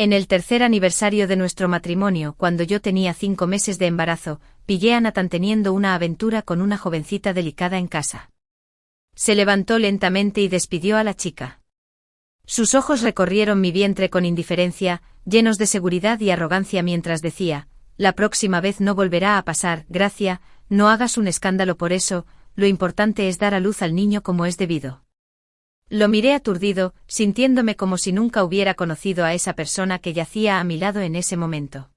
En el tercer aniversario de nuestro matrimonio, cuando yo tenía 5 meses de embarazo, pillé a Nathan teniendo una aventura con una jovencita delicada en casa. Se levantó lentamente y despidió a la chica. Sus ojos recorrieron mi vientre con indiferencia, llenos de seguridad y arrogancia mientras decía: la próxima vez no volverá a pasar, Gracia, no hagas un escándalo por eso, lo importante es dar a luz al niño como es debido. Lo miré aturdido, sintiéndome como si nunca hubiera conocido a esa persona que yacía a mi lado en ese momento.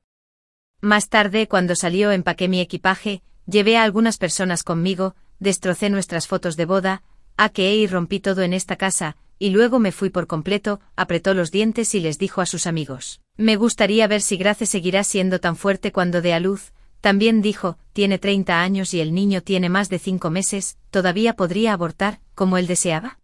Más tarde, cuando salió, empaqué mi equipaje, llevé a algunas personas conmigo, destrocé nuestras fotos de boda, y rompí todo en esta casa, y luego me fui por completo, apretó los dientes y les dijo a sus amigos: me gustaría ver si Grace seguirá siendo tan fuerte cuando dé a luz. También dijo: tiene 30 años y el niño tiene más de 5 meses, ¿todavía podría abortar, como él deseaba?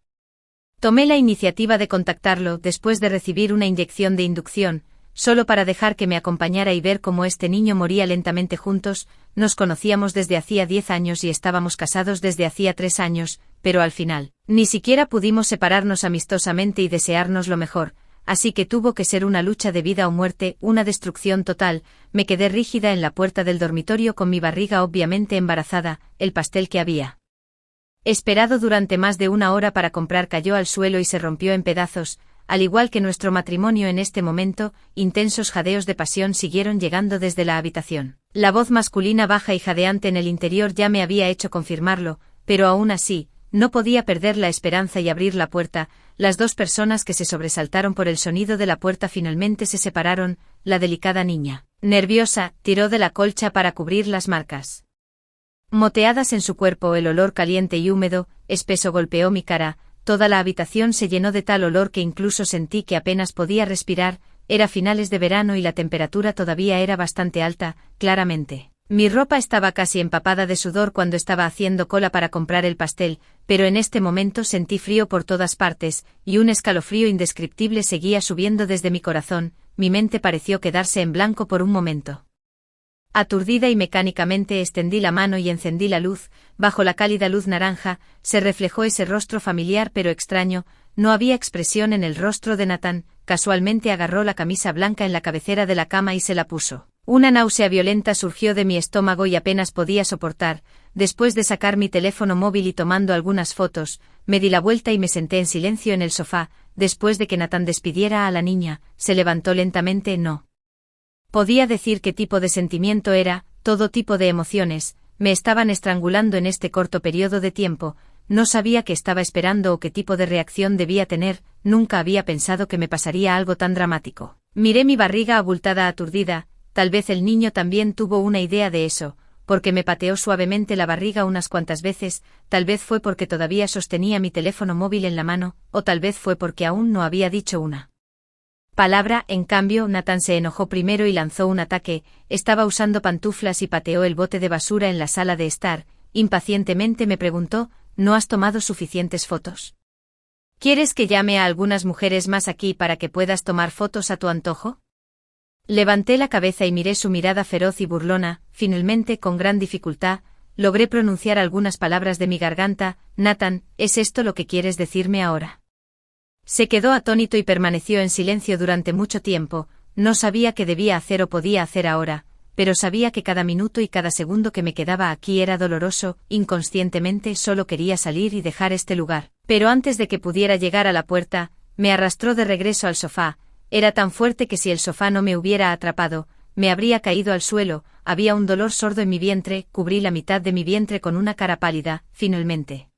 Tomé la iniciativa de contactarlo después de recibir una inyección de inducción, solo para dejar que me acompañara y ver cómo este niño moría lentamente juntos. Nos conocíamos desde hacía 10 años y estábamos casados desde hacía 3 años, pero al final, ni siquiera pudimos separarnos amistosamente y desearnos lo mejor, así que tuvo que ser una lucha de vida o muerte, una destrucción total. Me quedé rígida en la puerta del dormitorio con mi barriga obviamente embarazada. El pastel que había esperado durante más de 1 hora para comprar cayó al suelo y se rompió en pedazos, al igual que nuestro matrimonio en este momento. Intensos jadeos de pasión siguieron llegando desde la habitación. La voz masculina baja y jadeante en el interior ya me había hecho confirmarlo, pero aún así, no podía perder la esperanza y abrir la puerta. Las 2 personas que se sobresaltaron por el sonido de la puerta finalmente se separaron. La delicada niña, nerviosa, tiró de la colcha para cubrir las marcas moteadas en su cuerpo. El olor caliente y húmedo, espeso golpeó mi cara. Toda la habitación se llenó de tal olor que incluso sentí que apenas podía respirar. Era finales de verano y la temperatura todavía era bastante alta, claramente. Mi ropa estaba casi empapada de sudor cuando estaba haciendo cola para comprar el pastel, pero en este momento sentí frío por todas partes, y un escalofrío indescriptible seguía subiendo desde mi corazón. Mi mente pareció quedarse en blanco por un momento. Aturdida y mecánicamente extendí la mano y encendí la luz. Bajo la cálida luz naranja, se reflejó ese rostro familiar pero extraño. No había expresión en el rostro de Nathan. Casualmente agarró la camisa blanca en la cabecera de la cama y se la puso. Una náusea violenta surgió de mi estómago y apenas podía soportar. Después de sacar mi teléfono móvil y tomando algunas fotos, me di la vuelta y me senté en silencio en el sofá. Después de que Nathan despidiera a la niña, se levantó lentamente. No podía decir qué tipo de sentimiento era, todo tipo de emociones, me estaban estrangulando en este corto periodo de tiempo. No sabía qué estaba esperando o qué tipo de reacción debía tener. Nunca había pensado que me pasaría algo tan dramático. Miré mi barriga abultada aturdida. Tal vez el niño también tuvo una idea de eso, porque me pateó suavemente la barriga unas cuantas veces. Tal vez fue porque todavía sostenía mi teléfono móvil en la mano, o tal vez fue porque aún no había dicho una palabra. En cambio, Nathan se enojó primero y lanzó un ataque. Estaba usando pantuflas y pateó el bote de basura en la sala de estar. Impacientemente me preguntó: ¿no has tomado suficientes fotos? ¿Quieres que llame a algunas mujeres más aquí para que puedas tomar fotos a tu antojo? Levanté la cabeza y miré su mirada feroz y burlona. Finalmente, con gran dificultad, logré pronunciar algunas palabras de mi garganta. Nathan, ¿es esto lo que quieres decirme ahora? Se quedó atónito y permaneció en silencio durante mucho tiempo. No sabía qué debía hacer o podía hacer ahora, pero sabía que cada minuto y cada segundo que me quedaba aquí era doloroso. Inconscientemente solo quería salir y dejar este lugar. Pero antes de que pudiera llegar a la puerta, me arrastró de regreso al sofá. Era tan fuerte que si el sofá no me hubiera atrapado, me habría caído al suelo. Había un dolor sordo en mi vientre. Cubrí la mitad de mi vientre con una cara pálida. Finalmente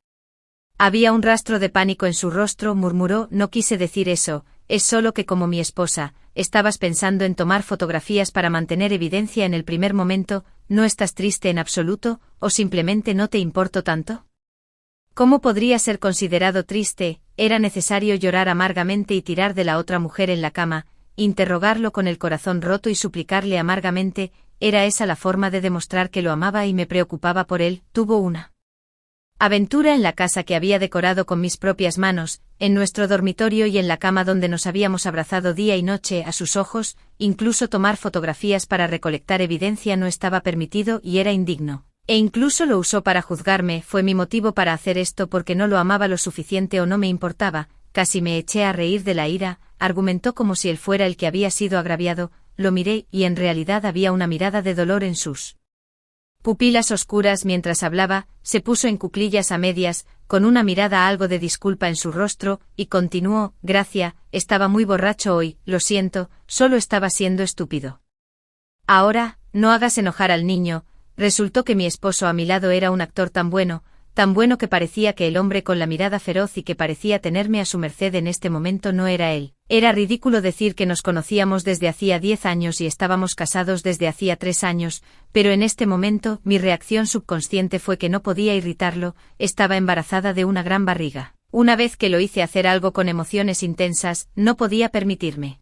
había un rastro de pánico en su rostro. Murmuró: no quise decir eso, es solo que como mi esposa, estabas pensando en tomar fotografías para mantener evidencia en el primer momento. ¿No estás triste en absoluto, o simplemente no te importo tanto? ¿Cómo podría ser considerado triste? Era necesario llorar amargamente y tirar de la otra mujer en la cama, interrogarlo con el corazón roto y suplicarle amargamente. ¿Era esa la forma de demostrar que lo amaba y me preocupaba por él? Tuvo una aventura en la casa que había decorado con mis propias manos, en nuestro dormitorio y en la cama donde nos habíamos abrazado día y noche. A sus ojos, incluso tomar fotografías para recolectar evidencia no estaba permitido y era indigno. E incluso lo usó para juzgarme. Fue mi motivo para hacer esto porque no lo amaba lo suficiente o no me importaba. Casi me eché a reír de la ira. argumentó como si él fuera el que había sido agraviado. Lo miré y en realidad había una mirada de dolor en sus pupilas oscuras mientras hablaba. Se puso en cuclillas a medias, con una mirada algo de disculpa en su rostro, y continuó: Gracia, estaba muy borracho hoy, lo siento, solo estaba siendo estúpido. Ahora, no hagas enojar al niño. Resultó que mi esposo a mi lado era un actor tan bueno que parecía que el hombre con la mirada feroz y que parecía tenerme a su merced en este momento no era él. Era ridículo decir que nos conocíamos desde hacía 10 años y estábamos casados desde hacía 3 años, pero en este momento mi reacción subconsciente fue que no podía irritarlo. Estaba embarazada de una gran barriga. Una vez que lo hice hacer algo con emociones intensas, no podía permitirme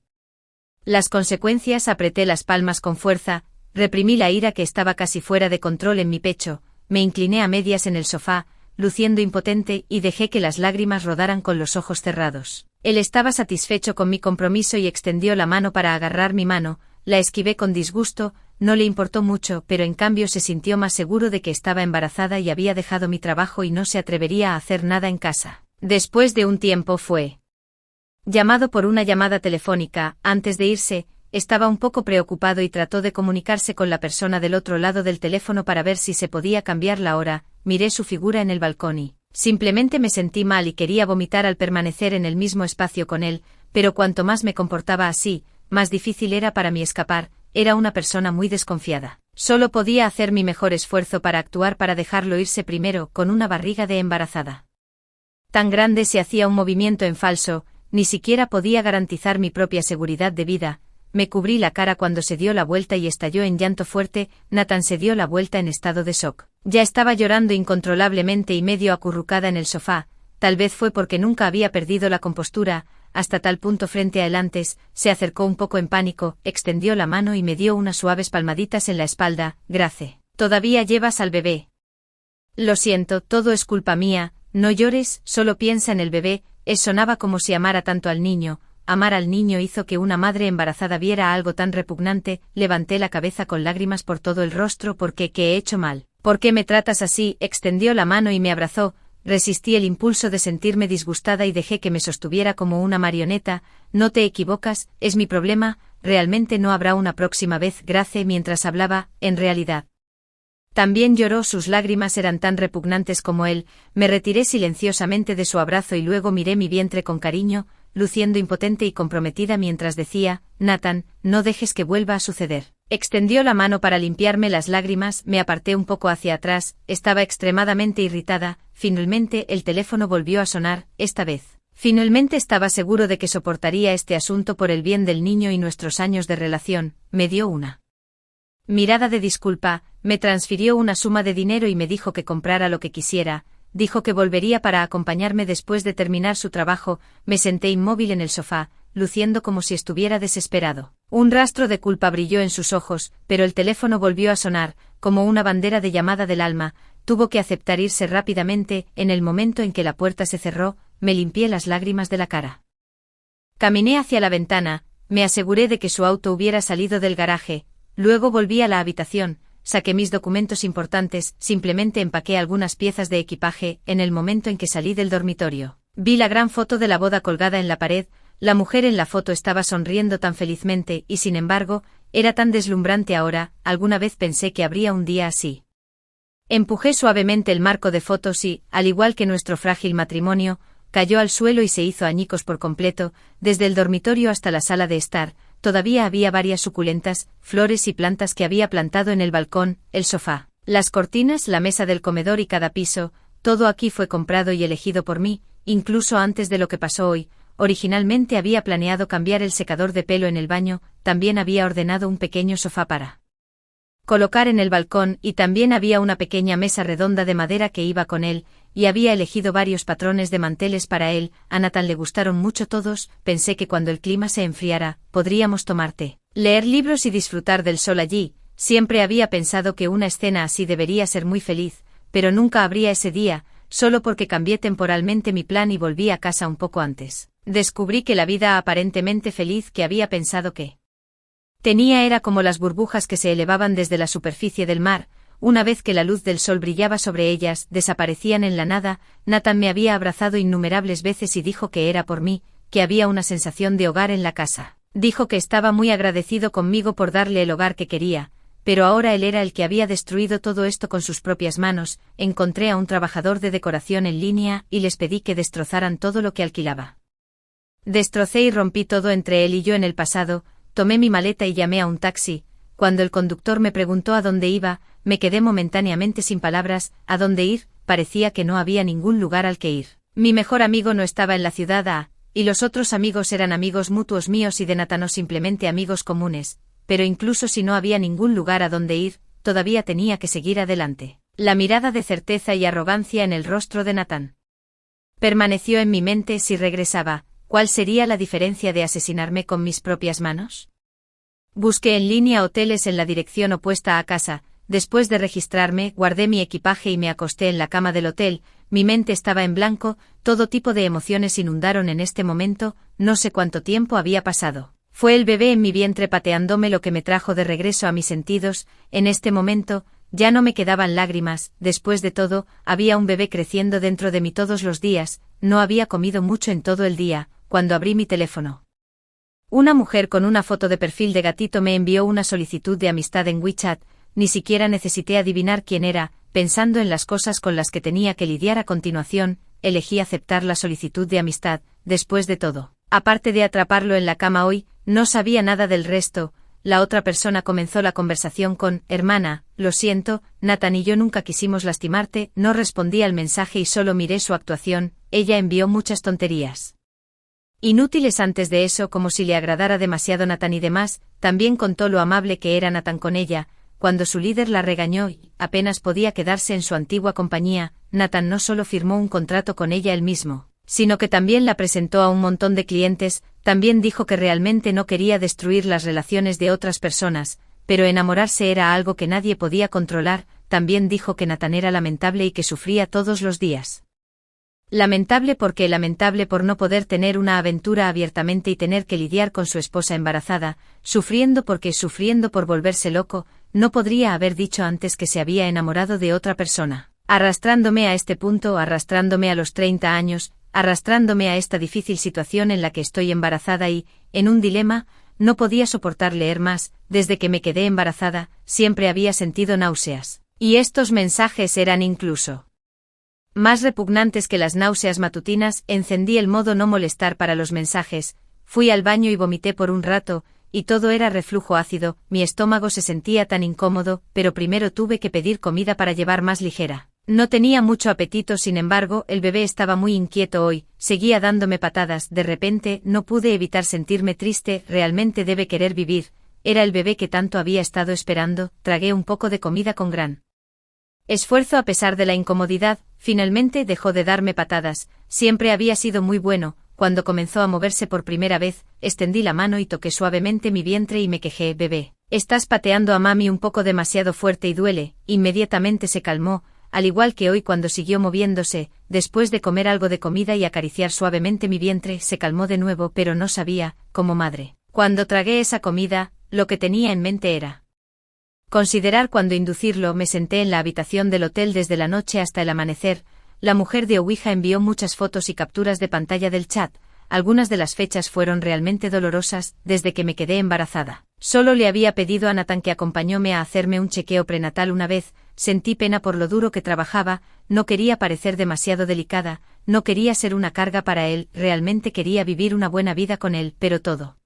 las consecuencias. Apreté las palmas con fuerza, reprimí la ira que estaba casi fuera de control en mi pecho. Me incliné a medias en el sofá, luciendo impotente, y dejé que las lágrimas rodaran con los ojos cerrados. Él estaba satisfecho con mi compromiso y extendió la mano para agarrar mi mano. La esquivé con disgusto. No le importó mucho, pero en cambio se sintió más seguro de que estaba embarazada y había dejado mi trabajo y no se atrevería a hacer nada en casa. Después de un tiempo fue llamado por una llamada telefónica. Antes de irse, estaba un poco preocupado y trató de comunicarse con la persona del otro lado del teléfono para ver si se podía cambiar la hora. Miré su figura en el balcón y simplemente me sentí mal y quería vomitar al permanecer en el mismo espacio con él, pero cuanto más me comportaba así, más difícil era para mí escapar. Era una persona muy desconfiada. Solo podía hacer mi mejor esfuerzo para actuar para dejarlo irse primero. Con una barriga de embarazada tan grande se hacía un movimiento en falso, ni siquiera podía garantizar mi propia seguridad de vida. Me cubrí la cara cuando se dio la vuelta y estalló en llanto fuerte. Nathan se dio la vuelta en estado de shock. Ya estaba llorando incontrolablemente y medio acurrucada en el sofá. Tal vez fue porque nunca había perdido la compostura, hasta tal punto frente a él antes. Se acercó un poco en pánico, extendió la mano y me dio unas suaves palmaditas en la espalda. Grace, ¿todavía llevas al bebé? Lo siento, todo es culpa mía, no llores, solo piensa en el bebé. Sonaba como si amara tanto al niño. Amar al niño hizo que una madre embarazada viera algo tan repugnante. Levanté la cabeza con lágrimas por todo el rostro. ¿Por qué? ¿Qué he hecho mal? ¿Por qué me tratas así? Extendió la mano y me abrazó. Resistí el impulso de sentirme disgustada y dejé que me sostuviera como una marioneta. No te equivocas, es mi problema, realmente no habrá una próxima vez. Grace, mientras hablaba, en realidad también lloró. Sus lágrimas eran tan repugnantes como él. Me retiré silenciosamente de su abrazo y luego miré mi vientre con cariño, luciendo impotente y comprometida mientras decía: Nathan, no dejes que vuelva a suceder. Extendió la mano para limpiarme las lágrimas. Me aparté un poco hacia atrás. Estaba extremadamente irritada. Finalmente el teléfono volvió a sonar, esta vez. Finalmente estaba seguro de que soportaría este asunto por el bien del niño y nuestros años de relación. Me dio una mirada de disculpa, me transfirió una suma de dinero y me dijo que comprara lo que quisiera. Dijo que volvería para acompañarme después de terminar su trabajo. Me senté inmóvil en el sofá, luciendo como si estuviera desesperado. Un rastro de culpa brilló en sus ojos, pero el teléfono volvió a sonar, como una bandera de llamada del alma. Tuvo que aceptar irse rápidamente. En el momento en que la puerta se cerró, me limpié las lágrimas de la cara. Caminé hacia la ventana, me aseguré de que su auto hubiera salido del garaje. Luego volví a la habitación, saqué mis documentos importantes, simplemente empaqué algunas piezas de equipaje. En el momento en que salí del dormitorio, vi la gran foto de la boda colgada en la pared. La mujer en la foto estaba sonriendo tan felizmente y sin embargo, era tan deslumbrante ahora. Alguna vez pensé que habría un día así. Empujé suavemente el marco de fotos y, al igual que nuestro frágil matrimonio, cayó al suelo y se hizo añicos por completo. Desde el dormitorio hasta la sala de estar, todavía había varias suculentas, flores y plantas que había plantado en el balcón, el sofá, las cortinas, la mesa del comedor y cada piso. Todo aquí fue comprado y elegido por mí, incluso antes de lo que pasó hoy. Originalmente había planeado cambiar el secador de pelo en el baño, también había ordenado un pequeño sofá para colocar en el balcón y también había una pequeña mesa redonda de madera que iba con él, y había elegido varios patrones de manteles para él. A Nathan le gustaron mucho todos. Pensé que cuando el clima se enfriara, podríamos tomar té, leer libros y disfrutar del sol allí. Siempre había pensado que una escena así debería ser muy feliz, pero nunca habría ese día, solo porque cambié temporalmente mi plan y volví a casa un poco antes. Descubrí que la vida aparentemente feliz que había pensado que tenía era como las burbujas que se elevaban desde la superficie del mar. Una vez que la luz del sol brillaba sobre ellas, desaparecían en la nada. Nathan me había abrazado innumerables veces y dijo que era por mí, que había una sensación de hogar en la casa. Dijo que estaba muy agradecido conmigo por darle el hogar que quería, pero ahora él era el que había destruido todo esto con sus propias manos. Encontré a un trabajador de decoración en línea y les pedí que destrozaran todo lo que alquilaba. Destrocé y rompí todo entre él y yo en el pasado, tomé mi maleta y llamé a un taxi. Cuando el conductor me preguntó a dónde iba, me quedé momentáneamente sin palabras. ¿A dónde ir? Parecía que no había ningún lugar al que ir. Mi mejor amigo no estaba en la ciudad y los otros amigos eran amigos mutuos míos y de Nathan o simplemente amigos comunes, pero incluso si no había ningún lugar a donde ir, todavía tenía que seguir adelante. La mirada de certeza y arrogancia en el rostro de Nathan permaneció en mi mente. Si regresaba, ¿cuál sería la diferencia de asesinarme con mis propias manos? Busqué en línea hoteles en la dirección opuesta a casa. Después de registrarme, guardé mi equipaje y me acosté en la cama del hotel. Mi mente estaba en blanco, todo tipo de emociones inundaron en este momento. No sé cuánto tiempo había pasado. Fue el bebé en mi vientre pateándome lo que me trajo de regreso a mis sentidos. En este momento, ya no me quedaban lágrimas. Después de todo, había un bebé creciendo dentro de mí todos los días. No había comido mucho en todo el día, cuando abrí mi teléfono. Una mujer con una foto de perfil de gatito me envió una solicitud de amistad en WeChat. Ni siquiera necesité adivinar quién era. Pensando en las cosas con las que tenía que lidiar a continuación, elegí aceptar la solicitud de amistad. Después de todo, aparte de atraparlo en la cama hoy, no sabía nada del resto. La otra persona comenzó la conversación con: hermana, lo siento, Nathan y yo nunca quisimos lastimarte. No respondí al mensaje y solo miré su actuación. Ella envió muchas tonterías inútiles antes de eso, como si le agradara demasiado Nathan y demás. También contó lo amable que era Nathan con ella. Cuando su líder la regañó y apenas podía quedarse en su antigua compañía, Nathan no solo firmó un contrato con ella él mismo, sino que también la presentó a un montón de clientes. También dijo que realmente no quería destruir las relaciones de otras personas, pero enamorarse era algo que nadie podía controlar. También dijo que Nathan era lamentable y que sufría todos los días. Lamentable por no poder tener una aventura abiertamente y tener que lidiar con su esposa embarazada, sufriendo por volverse loco. No podría haber dicho antes que se había enamorado de otra persona. Arrastrándome a este punto, arrastrándome a los 30 años, arrastrándome a esta difícil situación en la que estoy embarazada y, en un dilema, no podía soportar leer más. Desde que me quedé embarazada, siempre había sentido náuseas. Y estos mensajes eran incluso más repugnantes que las náuseas matutinas. Encendí el modo no molestar para los mensajes, fui al baño y vomité por un rato, y todo era reflujo ácido. Mi estómago se sentía tan incómodo, pero primero tuve que pedir comida para llevar más ligera. No tenía mucho apetito, sin embargo, el bebé estaba muy inquieto hoy, seguía dándome patadas. De repente, no pude evitar sentirme triste. Realmente debe querer vivir. Era el bebé que tanto había estado esperando. Tragué un poco de comida con gran esfuerzo a pesar de la incomodidad. Finalmente dejó de darme patadas. Siempre había sido muy bueno. Cuando comenzó a moverse por primera vez, extendí la mano y toqué suavemente mi vientre y me quejé: bebé, estás pateando a mami un poco demasiado fuerte y duele. Inmediatamente se calmó, al igual que hoy cuando siguió moviéndose. Después de comer algo de comida y acariciar suavemente mi vientre, se calmó de nuevo, pero no sabía, como madre, cuando tragué esa comida, lo que tenía en mente era considerar cuándo inducirlo. Me senté en la habitación del hotel desde la noche hasta el amanecer. La mujer de Ouija envió muchas fotos y capturas de pantalla del chat. Algunas de las fechas fueron realmente dolorosas. Desde que me quedé embarazada, solo le había pedido a Nathan que acompañóme a hacerme un chequeo prenatal una vez. Sentí pena por lo duro que trabajaba. No quería parecer demasiado delicada, no quería ser una carga para él. Realmente quería vivir una buena vida con él, pero todo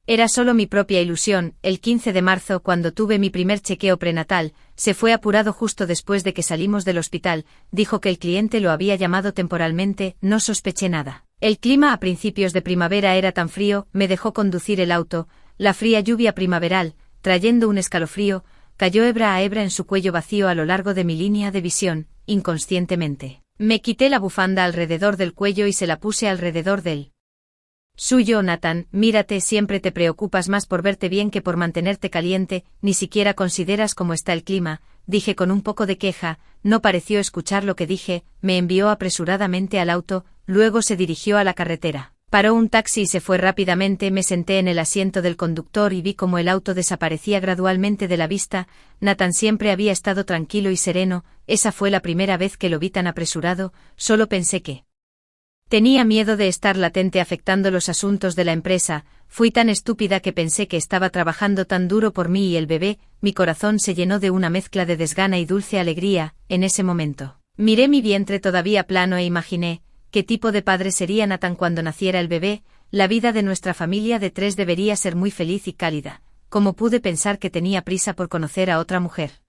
era solo mi propia ilusión. El 15 de marzo, cuando tuve mi primer chequeo prenatal, se fue apurado justo después de que salimos del hospital. Dijo que el cliente lo había llamado temporalmente. No sospeché nada. El clima a principios de primavera era tan frío. Me dejó conducir el auto. La fría lluvia primaveral, trayendo un escalofrío, cayó hebra a hebra en su cuello vacío a lo largo de mi línea de visión. Inconscientemente, me quité la bufanda alrededor del cuello y se la puse alrededor del suyo. Nathan, mírate, siempre te preocupas más por verte bien que por mantenerte caliente. Ni siquiera consideras cómo está el clima, dije con un poco de queja. No pareció escuchar lo que dije. Me envió apresuradamente al auto, luego se dirigió a la carretera. Paró un taxi y se fue rápidamente. Me senté en el asiento del conductor y vi cómo el auto desaparecía gradualmente de la vista. Nathan siempre había estado tranquilo y sereno. Esa fue la primera vez que lo vi tan apresurado. Solo pensé que Tenía miedo de estar latente afectando los asuntos de la empresa. Fui tan estúpida que pensé que estaba trabajando tan duro por mí y el bebé. Mi corazón se llenó de una mezcla de desgana y dulce alegría, en ese momento. Miré mi vientre todavía plano e imaginé, ¿qué tipo de padre sería Nathan cuando naciera el bebé? La vida de nuestra familia de 3 debería ser muy feliz y cálida. ¿Cómo pude pensar que tenía prisa por conocer a otra mujer?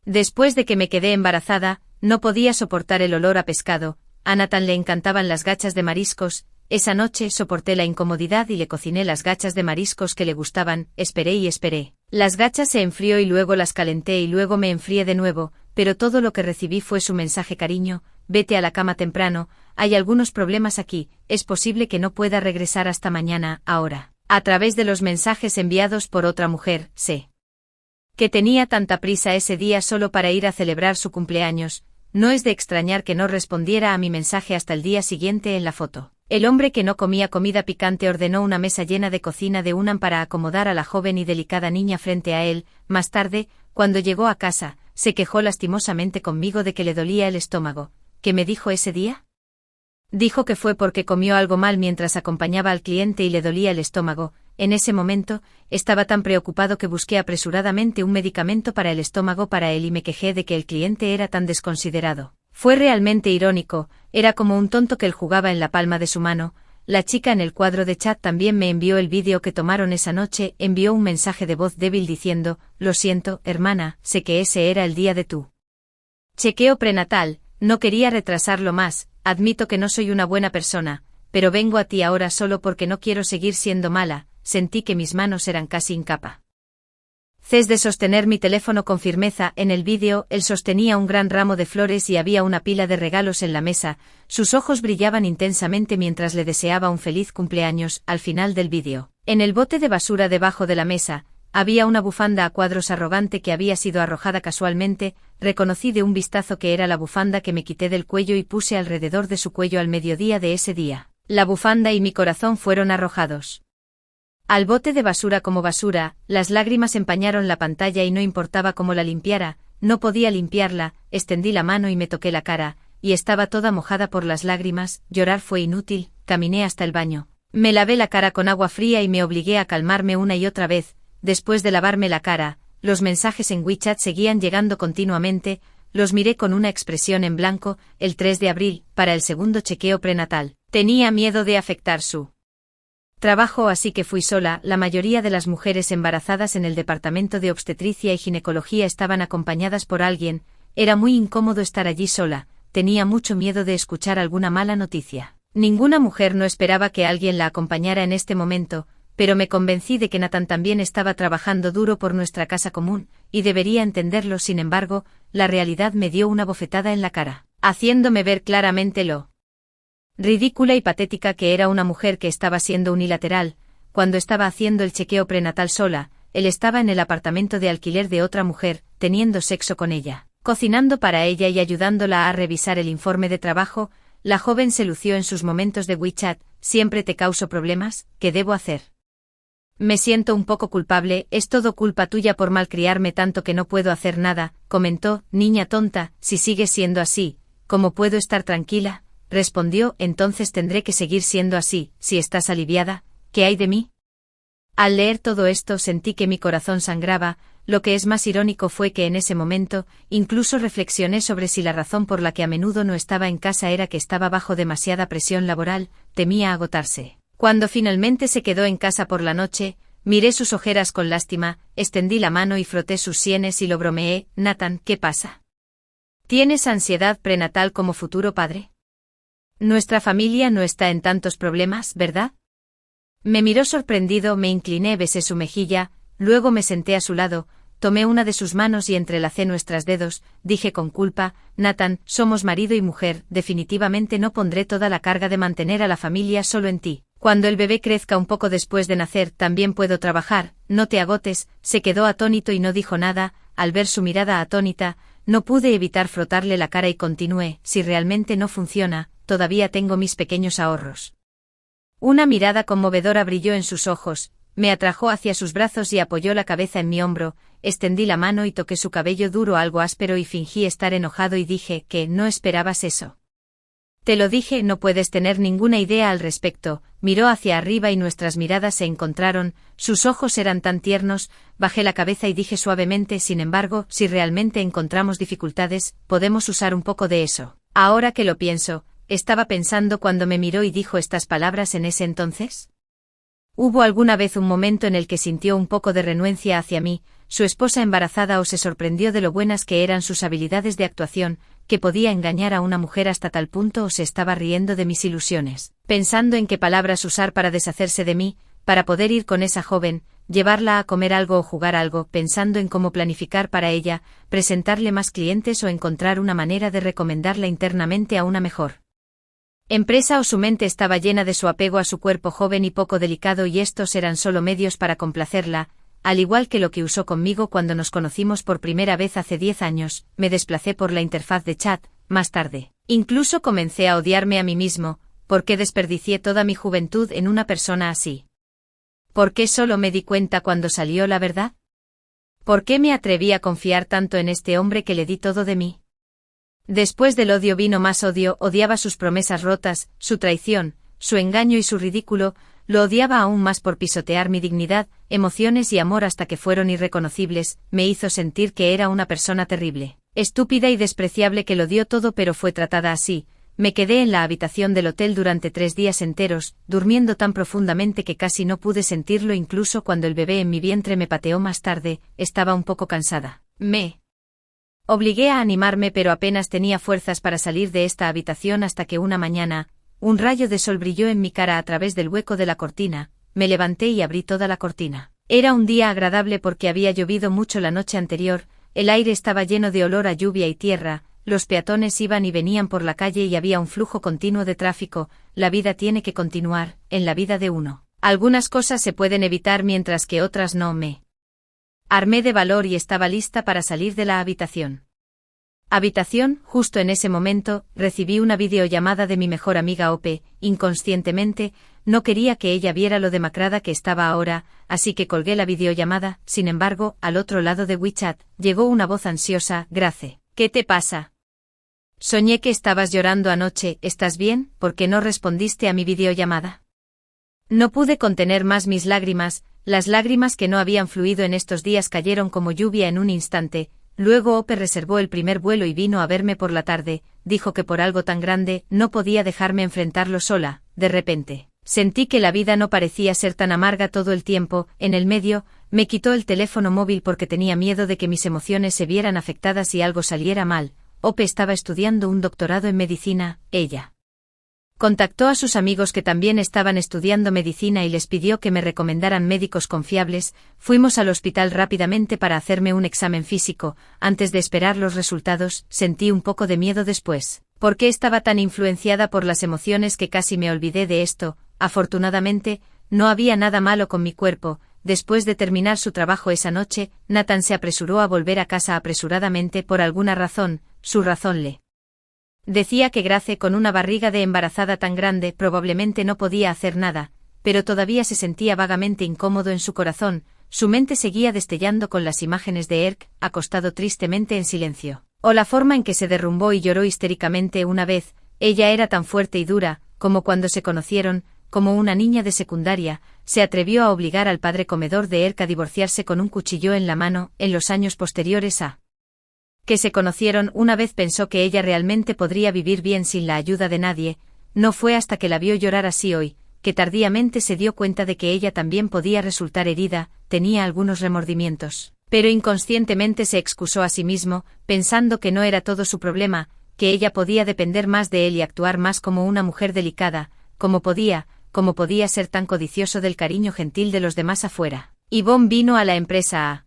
Después de que me quedé embarazada, no podía soportar el olor a pescado. A Nathan le encantaban las gachas de mariscos. Esa noche soporté la incomodidad y le cociné las gachas de mariscos que le gustaban. Esperé y esperé. Las gachas se enfrió y luego las calenté y luego me enfrié de nuevo, pero todo lo que recibí fue su mensaje: cariño, vete a la cama temprano, hay algunos problemas aquí, es posible que no pueda regresar hasta mañana. Ahora, a través de los mensajes enviados por otra mujer, sé que tenía tanta prisa ese día solo para ir a celebrar su cumpleaños. No es de extrañar que no respondiera a mi mensaje hasta el día siguiente. En la foto, el hombre que no comía comida picante ordenó una mesa llena de cocina de Unam para acomodar a la joven y delicada niña frente a él. Más tarde, cuando llegó a casa, se quejó lastimosamente conmigo de que le dolía el estómago. ¿Qué me dijo ese día? Dijo que fue porque comió algo mal mientras acompañaba al cliente y le dolía el estómago. En ese momento, estaba tan preocupado que busqué apresuradamente un medicamento para el estómago para él y me quejé de que el cliente era tan desconsiderado. Fue realmente irónico, era como un tonto que él jugaba en la palma de su mano. La chica en el cuadro de chat también me envió el vídeo que tomaron esa noche, envió un mensaje de voz débil diciendo: lo siento, hermana, sé que ese era el día de tu chequeo prenatal, no quería retrasarlo más, admito que no soy una buena persona, pero vengo a ti ahora solo porque no quiero seguir siendo mala. Sentí que mis manos eran casi incapaces de sostener mi teléfono con firmeza. En el vídeo, él sostenía un gran ramo de flores y había una pila de regalos en la mesa. Sus ojos brillaban intensamente mientras le deseaba un feliz cumpleaños. Al final del vídeo, en el bote de basura debajo de la mesa, había una bufanda a cuadros arrogante que había sido arrojada casualmente. Reconocí de un vistazo que era la bufanda que me quité del cuello y puse alrededor de su cuello al mediodía de ese día. La bufanda y mi corazón fueron arrojados al bote de basura como basura. Las lágrimas empañaron la pantalla y no importaba cómo la limpiara, no podía limpiarla. Extendí la mano y me toqué la cara, y estaba toda mojada por las lágrimas. Llorar fue inútil, caminé hasta el baño. Me lavé la cara con agua fría y me obligué a calmarme una y otra vez. Después de lavarme la cara, los mensajes en WeChat seguían llegando continuamente, los miré con una expresión en blanco. El 3 de abril, para el segundo chequeo prenatal. Tenía miedo de afectar su trabajo, así que fui sola. La mayoría de las mujeres embarazadas en el departamento de obstetricia y ginecología estaban acompañadas por alguien. Era muy incómodo estar allí sola, tenía mucho miedo de escuchar alguna mala noticia. Ninguna mujer no esperaba que alguien la acompañara en este momento, pero me convencí de que Nathan también estaba trabajando duro por nuestra casa común, y debería entenderlo. Sin embargo, la realidad me dio una bofetada en la cara, haciéndome ver claramente lo ridícula y patética que era una mujer que estaba siendo unilateral. Cuando estaba haciendo el chequeo prenatal sola, él estaba en el apartamento de alquiler de otra mujer, teniendo sexo con ella, cocinando para ella y ayudándola a revisar el informe de trabajo. La joven se lució en sus momentos de WeChat: siempre te causo problemas, ¿qué debo hacer? Me siento un poco culpable, es todo culpa tuya por malcriarme tanto que no puedo hacer nada, comentó. Niña tonta, si sigues siendo así, ¿cómo puedo estar tranquila? Respondió: entonces tendré que seguir siendo así. Si estás aliviada, ¿qué hay de mí? Al leer todo esto sentí que mi corazón sangraba. Lo que es más irónico fue que en ese momento, incluso reflexioné sobre si la razón por la que a menudo no estaba en casa era que estaba bajo demasiada presión laboral, temía agotarse. Cuando finalmente se quedó en casa por la noche, miré sus ojeras con lástima, extendí la mano y froté sus sienes y lo bromeé: Nathan, ¿qué pasa? ¿Tienes ansiedad prenatal como futuro padre? Nuestra familia no está en tantos problemas, ¿verdad? Me miró sorprendido, me incliné, besé su mejilla, luego me senté a su lado, tomé una de sus manos y entrelacé nuestros dedos. Dije con culpa: Nathan, somos marido y mujer, definitivamente no pondré toda la carga de mantener a la familia solo en ti. Cuando el bebé crezca un poco después de nacer también puedo trabajar, no te agotes. Se quedó atónito y no dijo nada. Al ver su mirada atónita, no pude evitar frotarle la cara y continué: si realmente no funciona, todavía tengo mis pequeños ahorros. Una mirada conmovedora brilló en sus ojos, me atrajo hacia sus brazos y apoyó la cabeza en mi hombro. Extendí la mano y toqué su cabello duro algo áspero y fingí estar enojado y dije: ¿que no esperabas eso? Te lo dije, no puedes tener ninguna idea al respecto. Miró hacia arriba y nuestras miradas se encontraron, sus ojos eran tan tiernos, bajé la cabeza y dije suavemente, sin embargo, si realmente encontramos dificultades, podemos usar un poco de eso. Ahora que lo pienso, estaba pensando cuando me miró y dijo estas palabras en ese entonces. ¿Hubo alguna vez un momento en el que sintió un poco de renuencia hacia mí, su esposa embarazada, o se sorprendió de lo buenas que eran sus habilidades de actuación, que podía engañar a una mujer hasta tal punto, o se estaba riendo de mis ilusiones, pensando en qué palabras usar para deshacerse de mí, para poder ir con esa joven, llevarla a comer algo o jugar algo, pensando en cómo planificar para ella, presentarle más clientes o encontrar una manera de recomendarla internamente a una mejor empresa, o su mente estaba llena de su apego a su cuerpo joven y poco delicado, y estos eran solo medios para complacerla, al igual que lo que usó conmigo cuando nos conocimos por primera vez hace 10 años, me desplacé por la interfaz de chat, más tarde. Incluso comencé a odiarme a mí mismo, ¿por qué desperdicié toda mi juventud en una persona así? ¿Por qué solo me di cuenta cuando salió la verdad? ¿Por qué me atreví a confiar tanto en este hombre que le di todo de mí? Después del odio vino más odio, odiaba sus promesas rotas, su traición, su engaño y su ridículo, lo odiaba aún más por pisotear mi dignidad, emociones y amor hasta que fueron irreconocibles, me hizo sentir que era una persona terrible, estúpida y despreciable que lo dio todo, pero fue tratada así. Me quedé en la habitación del hotel durante 3 días enteros, durmiendo tan profundamente que casi no pude sentirlo, incluso cuando el bebé en mi vientre me pateó más tarde, estaba un poco cansada. Me obligué a animarme, pero apenas tenía fuerzas para salir de esta habitación hasta que una mañana, un rayo de sol brilló en mi cara a través del hueco de la cortina, me levanté y abrí toda la cortina. Era un día agradable porque había llovido mucho la noche anterior, el aire estaba lleno de olor a lluvia y tierra, los peatones iban y venían por la calle y había un flujo continuo de tráfico. La vida tiene que continuar, en la vida de uno. Algunas cosas se pueden evitar mientras que otras no. Me armé de valor y estaba lista para salir de la habitación. Justo en ese momento, recibí una videollamada de mi mejor amiga Ope. Inconscientemente, no quería que ella viera lo demacrada que estaba ahora, así que colgué la videollamada. Sin embargo, al otro lado de WeChat, llegó una voz ansiosa. Grace, ¿qué te pasa? Soñé que estabas llorando anoche, ¿estás bien? ¿Por qué no respondiste a mi videollamada? No pude contener más mis lágrimas, las lágrimas que no habían fluido en estos días cayeron como lluvia en un instante. Luego Ope reservó el primer vuelo y vino a verme por la tarde, dijo que por algo tan grande no podía dejarme enfrentarlo sola. De repente, sentí que la vida no parecía ser tan amarga todo el tiempo. En el medio, me quitó el teléfono móvil porque tenía miedo de que mis emociones se vieran afectadas y algo saliera mal. Ope estaba estudiando un doctorado en medicina. Ella contactó a sus amigos que también estaban estudiando medicina y les pidió que me recomendaran médicos confiables. Fuimos al hospital rápidamente para hacerme un examen físico. Antes de esperar los resultados, sentí un poco de miedo después. ¿Por qué estaba tan influenciada por las emociones que casi me olvidé de esto? Afortunadamente, no había nada malo con mi cuerpo. Después de terminar su trabajo esa noche, Nathan se apresuró a volver a casa apresuradamente por alguna razón. Su razón le decía que Grace, con una barriga de embarazada tan grande, probablemente no podía hacer nada, pero todavía se sentía vagamente incómodo en su corazón. Su mente seguía destellando con las imágenes de Erk, acostado tristemente en silencio, o la forma en que se derrumbó y lloró histéricamente una vez. Ella era tan fuerte y dura, como cuando se conocieron, como una niña de secundaria. Se atrevió a obligar al padre comedor de Erk a divorciarse con un cuchillo en la mano. En los años posteriores a que se conocieron, una vez pensó que ella realmente podría vivir bien sin la ayuda de nadie. No fue hasta que la vio llorar así hoy, que tardíamente se dio cuenta de que ella también podía resultar herida. Tenía algunos remordimientos, pero inconscientemente se excusó a sí mismo, pensando que no era todo su problema, que ella podía depender más de él y actuar más como una mujer delicada. ¿Cómo podía ser tan codicioso del cariño gentil de los demás afuera? Yvonne vino a la empresa a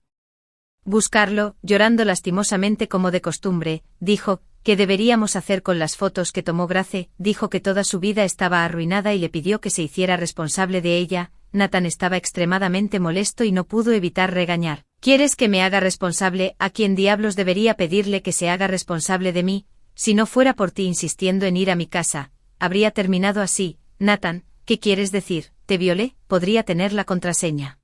buscarlo, llorando lastimosamente como de costumbre. Dijo, ¿qué deberíamos hacer con las fotos que tomó Grace? Dijo que toda su vida estaba arruinada y le pidió que se hiciera responsable de ella. Nathan estaba extremadamente molesto y no pudo evitar regañar. ¿Quieres que me haga responsable? ¿A quién diablos debería pedirle que se haga responsable de mí? Si no fuera por ti insistiendo en ir a mi casa, habría terminado así. Nathan, ¿qué quieres decir? ¿Te violé? ¿Podría tener la contraseña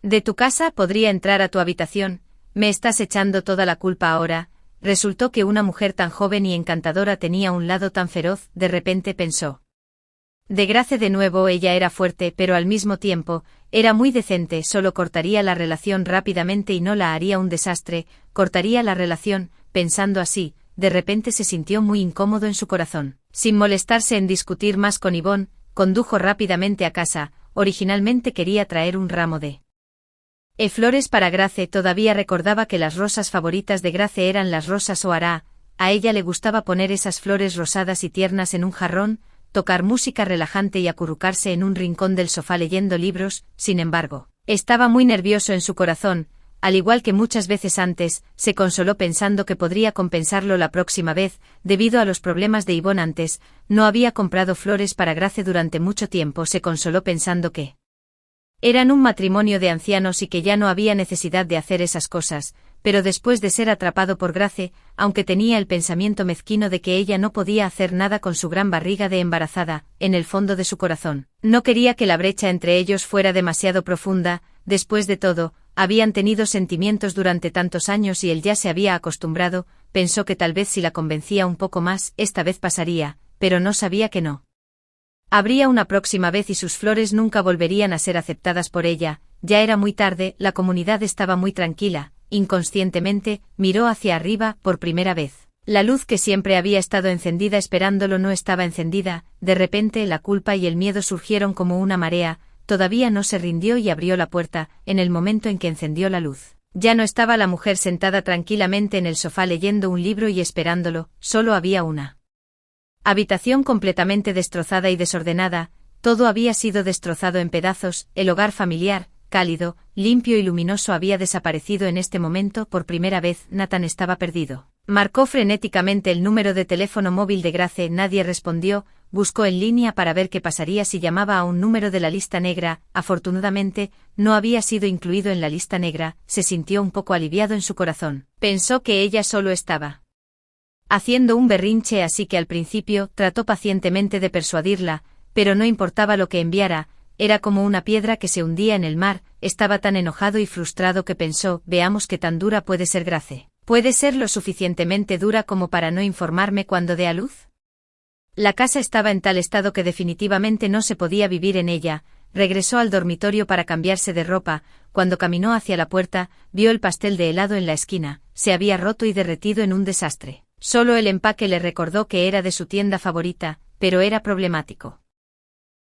de tu casa? ¿Podría entrar a tu habitación? ¿Me estás echando toda la culpa ahora? resultó que una mujer tan joven y encantadora tenía un lado tan feroz, de repente pensó. De Grace de nuevo ella era fuerte pero al mismo tiempo, era muy decente, solo cortaría la relación rápidamente y no la haría un desastre, cortaría la relación, pensando así, de repente se sintió muy incómodo en su corazón. Sin molestarse en discutir más con Yvonne, condujo rápidamente a casa, originalmente quería traer un ramo de flores para Grace, todavía recordaba que las rosas favoritas de Grace eran las rosas O'Hara, a ella le gustaba poner esas flores rosadas y tiernas en un jarrón, tocar música relajante y acurrucarse en un rincón del sofá leyendo libros, sin embargo, estaba muy nervioso en su corazón, al igual que muchas veces antes, se consoló pensando que podría compensarlo la próxima vez, debido a los problemas de Yvonne antes, no había comprado flores para Grace durante mucho tiempo, se consoló pensando que eran un matrimonio de ancianos y que ya no había necesidad de hacer esas cosas, pero después de ser atrapado por Grace, aunque tenía el pensamiento mezquino de que ella no podía hacer nada con su gran barriga de embarazada, en el fondo de su corazón, no quería que la brecha entre ellos fuera demasiado profunda, después de todo, habían tenido sentimientos durante tantos años y él ya se había acostumbrado, pensó que tal vez si la convencía un poco más, esta vez pasaría, pero no sabía que no. Habría una próxima vez y sus flores nunca volverían a ser aceptadas por ella, ya era muy tarde, la comunidad estaba muy tranquila, inconscientemente, miró hacia arriba por primera vez. La luz que siempre había estado encendida esperándolo no estaba encendida, de repente la culpa y el miedo surgieron como una marea, todavía no se rindió y abrió la puerta, en el momento en que encendió la luz. Ya no estaba la mujer sentada tranquilamente en el sofá leyendo un libro y esperándolo, solo había una habitación completamente destrozada y desordenada, todo había sido destrozado en pedazos, el hogar familiar, cálido, limpio y luminoso había desaparecido en este momento por primera vez, Nathan estaba perdido. Marcó frenéticamente el número de teléfono móvil de Grace, nadie respondió, buscó en línea para ver qué pasaría si llamaba a un número de la lista negra, afortunadamente, no había sido incluido en la lista negra, se sintió un poco aliviado en su corazón, pensó que ella solo estaba haciendo un berrinche, así que al principio trató pacientemente de persuadirla, pero no importaba lo que enviara, era como una piedra que se hundía en el mar, estaba tan enojado y frustrado que pensó, veamos qué tan dura puede ser Grace. ¿Puede ser lo suficientemente dura como para no informarme cuando dé a luz? La casa estaba en tal estado que definitivamente no se podía vivir en ella. Regresó al dormitorio para cambiarse de ropa, cuando caminó hacia la puerta, vio el pastel de helado en la esquina, se había roto y derretido en un desastre. Solo el empaque le recordó que era de su tienda favorita, pero era problemático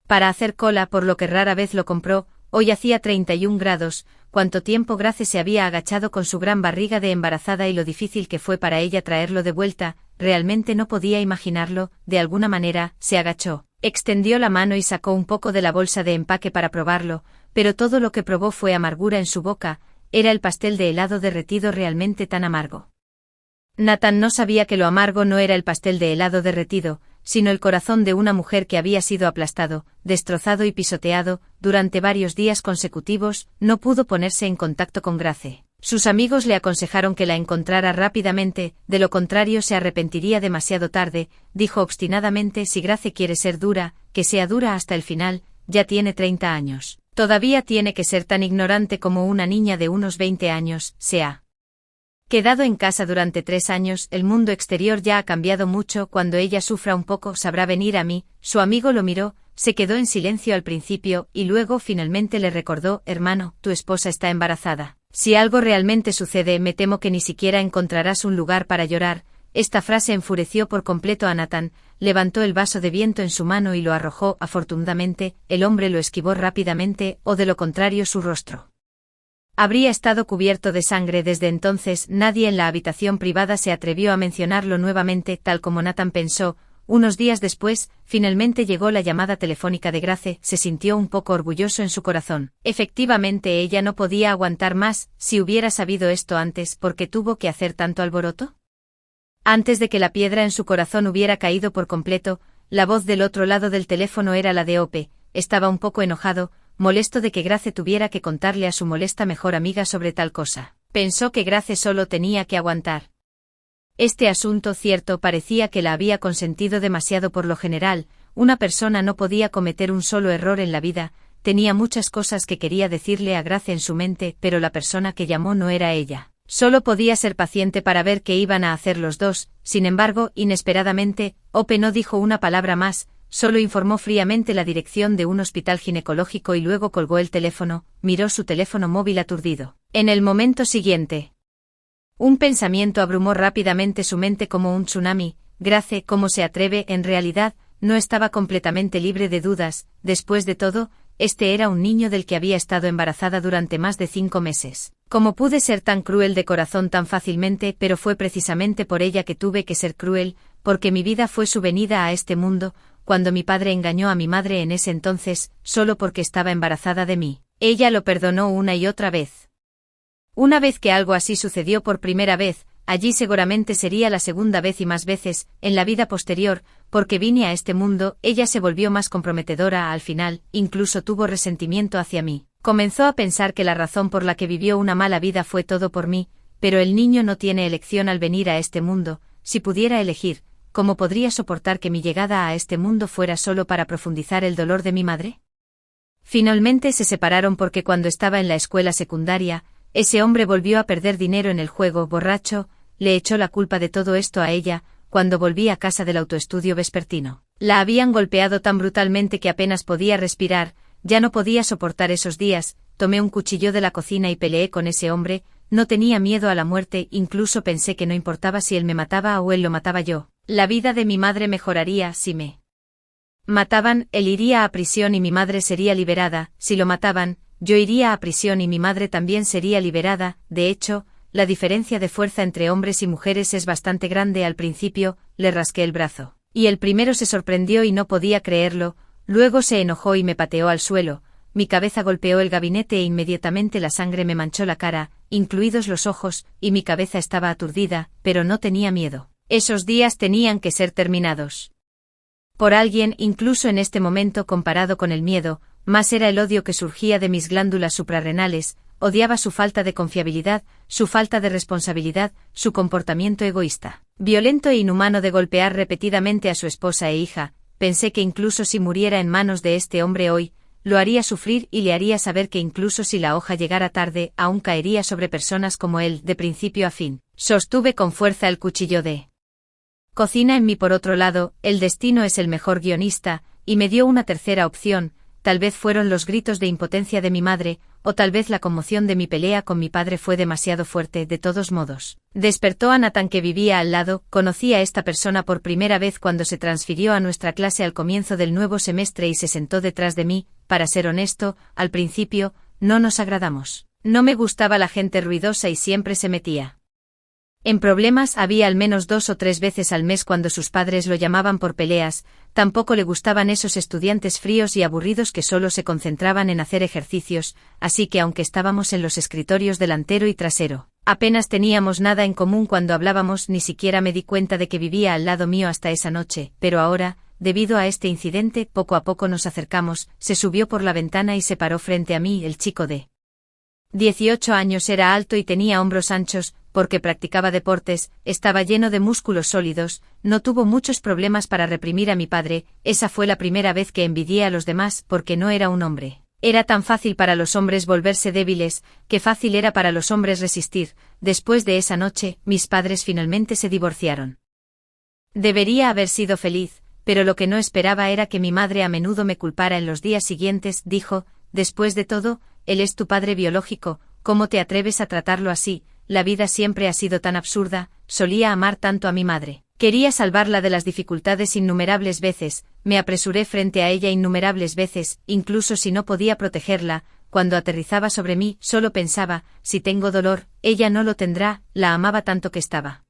para hacer cola, por lo que rara vez lo compró. Hoy hacía 31 grados, cuánto tiempo Grace se había agachado con su gran barriga de embarazada y lo difícil que fue para ella traerlo de vuelta, realmente no podía imaginarlo, de alguna manera, se agachó, extendió la mano y sacó un poco de la bolsa de empaque para probarlo, pero todo lo que probó fue amargura en su boca, era el pastel de helado derretido realmente tan amargo. Nathan no sabía que lo amargo no era el pastel de helado derretido, sino el corazón de una mujer que había sido aplastado, destrozado y pisoteado, durante varios días consecutivos, no pudo ponerse en contacto con Grace. Sus amigos le aconsejaron que la encontrara rápidamente, de lo contrario se arrepentiría demasiado tarde, dijo obstinadamente, si Grace quiere ser dura, que sea dura hasta el final, ya tiene 30 años. Todavía tiene que ser tan ignorante como una niña de unos 20 años, se ha quedado en casa durante 3 años, el mundo exterior ya ha cambiado mucho, cuando ella sufra un poco sabrá venir a mí. Su amigo lo miró, se quedó en silencio al principio, y luego finalmente le recordó, hermano, tu esposa está embarazada. Si algo realmente sucede me temo que ni siquiera encontrarás un lugar para llorar. Esta frase enfureció por completo a Nathan, levantó el vaso de viento en su mano y lo arrojó, afortunadamente, el hombre lo esquivó rápidamente, o de lo contrario su rostro habría estado cubierto de sangre. Desde entonces nadie en la habitación privada se atrevió a mencionarlo nuevamente, tal como Nathan pensó. Unos días después, finalmente llegó la llamada telefónica de Grace, se sintió un poco orgulloso en su corazón. Efectivamente ella no podía aguantar más, si hubiera sabido esto antes, ¿por qué tuvo que hacer tanto alboroto? Antes de que la piedra en su corazón hubiera caído por completo, la voz del otro lado del teléfono era la de Ope, estaba un poco enojado, molesto de que Grace tuviera que contarle a su molesta mejor amiga sobre tal cosa. Pensó que Grace solo tenía que aguantar este asunto, cierto, parecía que la había consentido demasiado. Por lo general, una persona no podía cometer un solo error en la vida, tenía muchas cosas que quería decirle a Grace en su mente, pero la persona que llamó no era ella. Solo podía ser paciente para ver qué iban a hacer los dos. Sin embargo, inesperadamente, Ope no dijo una palabra más, solo informó fríamente la dirección de un hospital ginecológico y luego colgó el teléfono, miró su teléfono móvil aturdido. En el momento siguiente, un pensamiento abrumó rápidamente su mente como un tsunami. Grace, ¿cómo se atreve? En realidad, no estaba completamente libre de dudas. Después de todo, este era un niño del que había estado embarazada durante más de 5 meses. ¿Cómo pude ser tan cruel de corazón tan fácilmente? Pero fue precisamente por ella que tuve que ser cruel, porque mi vida fue su venida a este mundo, cuando mi padre engañó a mi madre en ese entonces, solo porque estaba embarazada de mí. Ella lo perdonó una y otra vez. Una vez que algo así sucedió por primera vez, allí seguramente sería la segunda vez y más veces, en la vida posterior, porque vine a este mundo. Ella se volvió más comprometedora al final, incluso tuvo resentimiento hacia mí. Comenzó a pensar que la razón por la que vivió una mala vida fue todo por mí, pero el niño no tiene elección al venir a este mundo. Si pudiera elegir, ¿cómo podría soportar que mi llegada a este mundo fuera solo para profundizar el dolor de mi madre? Finalmente se separaron porque cuando estaba en la escuela secundaria, ese hombre volvió a perder dinero en el juego. Borracho, le echó la culpa de todo esto a ella. Cuando volví a casa del autoestudio vespertino, la habían golpeado tan brutalmente que apenas podía respirar. Ya no podía soportar esos días. Tomé un cuchillo de la cocina y peleé con ese hombre. No tenía miedo a la muerte, incluso pensé que no importaba si él me mataba o él lo mataba yo. La vida de mi madre mejoraría si me mataban. Él iría a prisión y mi madre sería liberada. Si lo mataban, yo iría a prisión y mi madre también sería liberada. De hecho, la diferencia de fuerza entre hombres y mujeres es bastante grande. Al principio, le rasqué el brazo, y el primero se sorprendió y no podía creerlo. Luego se enojó y me pateó al suelo. Mi cabeza golpeó el gabinete e inmediatamente la sangre me manchó la cara, incluidos los ojos, y mi cabeza estaba aturdida, pero no tenía miedo. Esos días tenían que ser terminados por alguien. Incluso en este momento, comparado con el miedo, más era el odio que surgía de mis glándulas suprarrenales. Odiaba su falta de confiabilidad, su falta de responsabilidad, su comportamiento egoísta, violento e inhumano de golpear repetidamente a su esposa e hija. Pensé que incluso si muriera en manos de este hombre hoy, lo haría sufrir y le haría saber que incluso si la hoja llegara tarde, aún caería sobre personas como él, de principio a fin. Sostuve con fuerza el cuchillo de cocina en mí. Por otro lado, el destino es el mejor guionista, y me dio una tercera opción. Tal vez fueron los gritos de impotencia de mi madre, o tal vez la conmoción de mi pelea con mi padre fue demasiado fuerte. De todos modos, despertó a Nathan, que vivía al lado. Conocí a esta persona por primera vez cuando se transfirió a nuestra clase al comienzo del nuevo semestre y se sentó detrás de mí. Para ser honesto, al principio, no nos agradamos. No me gustaba la gente ruidosa y siempre se metía en problemas. Había al menos 2 o 3 veces al mes cuando sus padres lo llamaban por peleas. Tampoco le gustaban esos estudiantes fríos y aburridos que solo se concentraban en hacer ejercicios, así que aunque estábamos en los escritorios delantero y trasero, apenas teníamos nada en común cuando hablábamos. Ni siquiera me di cuenta de que vivía al lado mío hasta esa noche, pero ahora, debido a este incidente, poco a poco nos acercamos. Se subió por la ventana y se paró frente a mí. El chico de 18 años era alto y tenía hombros anchos, porque practicaba deportes. Estaba lleno de músculos sólidos. No tuvo muchos problemas para reprimir a mi padre. Esa fue la primera vez que envidié a los demás, porque no era un hombre. Era tan fácil para los hombres volverse débiles, que fácil era para los hombres resistir. Después de esa noche, mis padres finalmente se divorciaron. Debería haber sido feliz, pero lo que no esperaba era que mi madre a menudo me culpara en los días siguientes. Dijo: después de todo, él es tu padre biológico, ¿cómo te atreves a tratarlo así? La vida siempre ha sido tan absurda. Solía amar tanto a mi madre. Quería salvarla de las dificultades innumerables veces. Me apresuré frente a ella innumerables veces, incluso si no podía protegerla. Cuando aterrizaba sobre mí, solo pensaba: si tengo dolor, ella no lo tendrá. La amaba tanto que estaba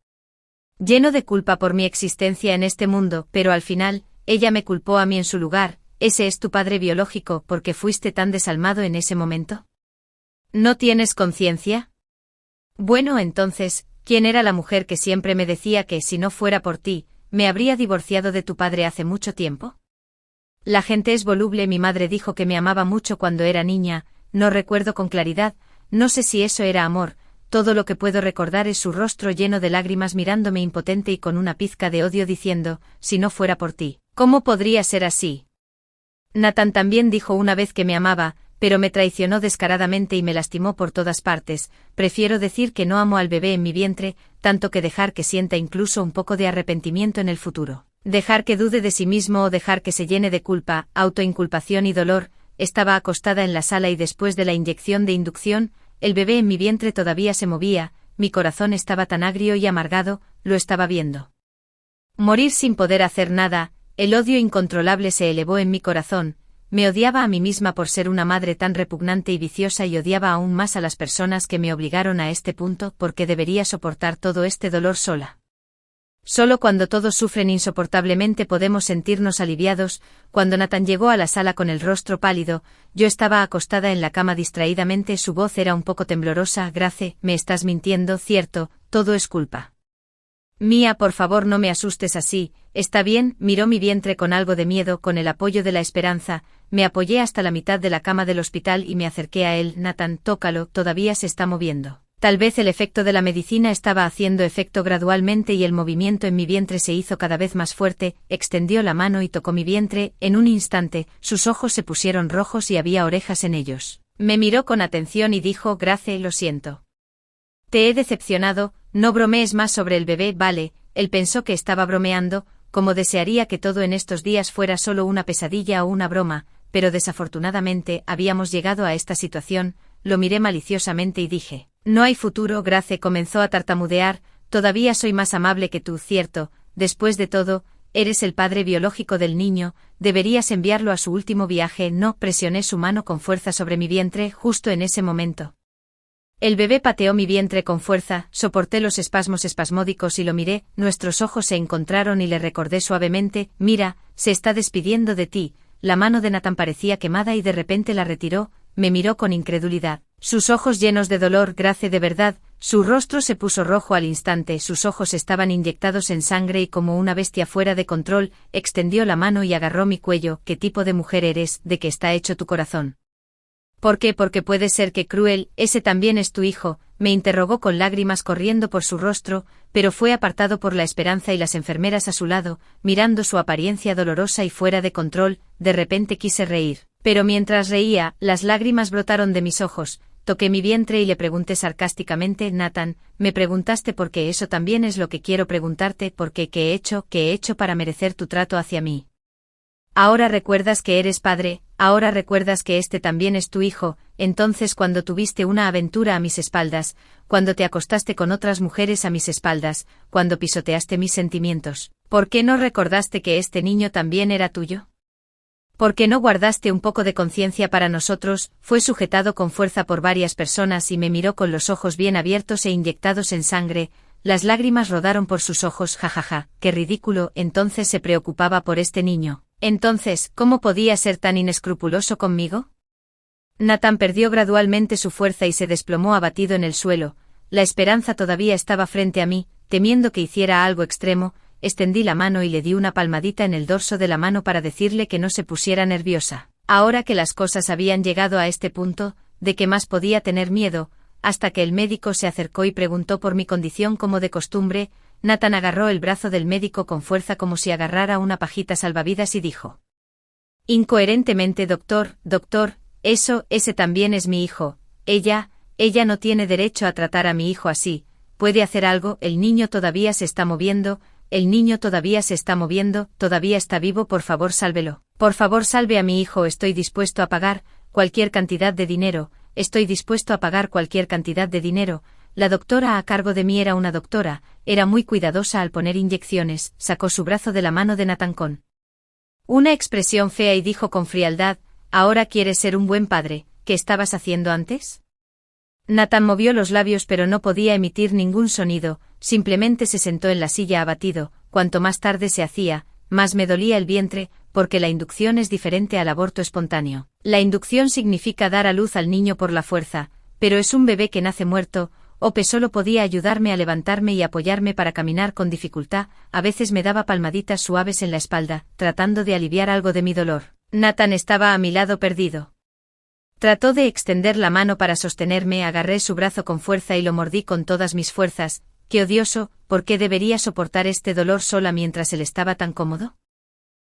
lleno de culpa por mi existencia en este mundo, pero al final, ella me culpó a mí en su lugar. ¿Ese es tu padre biológico porque fuiste tan desalmado en ese momento? ¿No tienes conciencia? Bueno, entonces, ¿quién era la mujer que siempre me decía que, si no fuera por ti, me habría divorciado de tu padre hace mucho tiempo? La gente es voluble. Mi madre dijo que me amaba mucho cuando era niña. No recuerdo con claridad. No sé si eso era amor. Todo lo que puedo recordar es su rostro lleno de lágrimas mirándome impotente y con una pizca de odio diciendo: si no fuera por ti, ¿cómo podría ser así? Nathan también dijo una vez que me amaba, pero me traicionó descaradamente y me lastimó por todas partes. Prefiero decir que no amo al bebé en mi vientre, tanto que dejar que sienta incluso un poco de arrepentimiento en el futuro. Dejar que dude de sí mismo o dejar que se llene de culpa, autoinculpación y dolor. Estaba acostada en la sala y después de la inyección de inducción, el bebé en mi vientre todavía se movía, mi corazón estaba tan agrio y amargado, lo estaba viendo morir sin poder hacer nada, el odio incontrolable se elevó en mi corazón. Me odiaba a mí misma por ser una madre tan repugnante y viciosa y odiaba aún más a las personas que me obligaron a este punto porque debería soportar todo este dolor sola. Solo cuando todos sufren insoportablemente podemos sentirnos aliviados. Cuando Nathan llegó a la sala con el rostro pálido, yo estaba acostada en la cama distraídamente, su voz era un poco temblorosa. Grace, me estás mintiendo, ¿cierto? Todo es culpa mía, por favor no me asustes así. Está bien, miró mi vientre con algo de miedo, con el apoyo de la esperanza. Me apoyé hasta la mitad de la cama del hospital y me acerqué a él. Nathan, tócalo, todavía se está moviendo. Tal vez el efecto de la medicina estaba haciendo efecto gradualmente y el movimiento en mi vientre se hizo cada vez más fuerte. Extendió la mano y tocó mi vientre. En un instante, sus ojos se pusieron rojos y había orejas en ellos. Me miró con atención y dijo, Grace, lo siento. Te he decepcionado, no bromees más sobre el bebé, vale. Él pensó que estaba bromeando, como desearía que todo en estos días fuera solo una pesadilla o una broma, pero desafortunadamente habíamos llegado a esta situación. Lo miré maliciosamente y dije, no hay futuro. Grace comenzó a tartamudear, todavía soy más amable que tú, cierto, después de todo, eres el padre biológico del niño, deberías enviarlo a su último viaje. No, presioné su mano con fuerza sobre mi vientre justo en ese momento. El bebé pateó mi vientre con fuerza, soporté los espasmos espasmódicos y lo miré, nuestros ojos se encontraron y le recordé suavemente, mira, se está despidiendo de ti. La mano de Nathan parecía quemada y de repente la retiró, me miró con incredulidad. Sus ojos llenos de dolor. Grace, de verdad, su rostro se puso rojo al instante, sus ojos estaban inyectados en sangre y como una bestia fuera de control, extendió la mano y agarró mi cuello. ¿Qué tipo de mujer eres? ¿De qué está hecho tu corazón? ¿Por qué? Porque puede ser que cruel, ese también es tu hijo, me interrogó con lágrimas corriendo por su rostro, pero fue apartado por la esperanza y las enfermeras a su lado, mirando su apariencia dolorosa y fuera de control. De repente quise reír, pero mientras reía, las lágrimas brotaron de mis ojos. Toqué mi vientre y le pregunté sarcásticamente, Nathan, me preguntaste por qué, eso también es lo que quiero preguntarte, ¿por qué? ¿Qué he hecho para merecer tu trato hacia mí? Ahora recuerdas que eres padre, ahora recuerdas que este también es tu hijo. Entonces cuando tuviste una aventura a mis espaldas, cuando te acostaste con otras mujeres a mis espaldas, cuando pisoteaste mis sentimientos, ¿por qué no recordaste que este niño también era tuyo? ¿Por qué no guardaste un poco de conciencia para nosotros? Fue sujetado con fuerza por varias personas y me miró con los ojos bien abiertos e inyectados en sangre. Las lágrimas rodaron por sus ojos. Jajaja, qué ridículo. Entonces se preocupaba por este niño. Entonces, ¿cómo podía ser tan inescrupuloso conmigo? Nathan perdió gradualmente su fuerza y se desplomó abatido en el suelo. La esperanza todavía estaba frente a mí, temiendo que hiciera algo extremo. Extendí la mano y le di una palmadita en el dorso de la mano para decirle que no se pusiera nerviosa. Ahora que las cosas habían llegado a este punto, ¿de qué más podía tener miedo? Hasta que el médico se acercó y preguntó por mi condición como de costumbre. Nathan agarró el brazo del médico con fuerza como si agarrara una pajita salvavidas y dijo incoherentemente, doctor, ese también es mi hijo. Ella no tiene derecho a tratar a mi hijo así. ¿Puede hacer algo? El niño todavía se está moviendo, todavía está vivo, por favor sálvelo. Por favor salve a mi hijo, estoy dispuesto a pagar cualquier cantidad de dinero, La doctora a cargo de mí era una doctora, era muy cuidadosa al poner inyecciones. Sacó su brazo de la mano de Nathan con una expresión fea y dijo con frialdad, ¿ahora quieres ser un buen padre? ¿Qué estabas haciendo antes? Nathan movió los labios pero no podía emitir ningún sonido, simplemente se sentó en la silla abatido. Cuanto más tarde se hacía, más me dolía el vientre, porque la inducción es diferente al aborto espontáneo. La inducción significa dar a luz al niño por la fuerza, pero es un bebé que nace muerto. Ope solo podía ayudarme a levantarme y apoyarme para caminar con dificultad, a veces me daba palmaditas suaves en la espalda, tratando de aliviar algo de mi dolor. Nathan estaba a mi lado perdido. Trató de extender la mano para sostenerme, agarré su brazo con fuerza y lo mordí con todas mis fuerzas. Qué odioso, ¿por qué debería soportar este dolor sola mientras él estaba tan cómodo?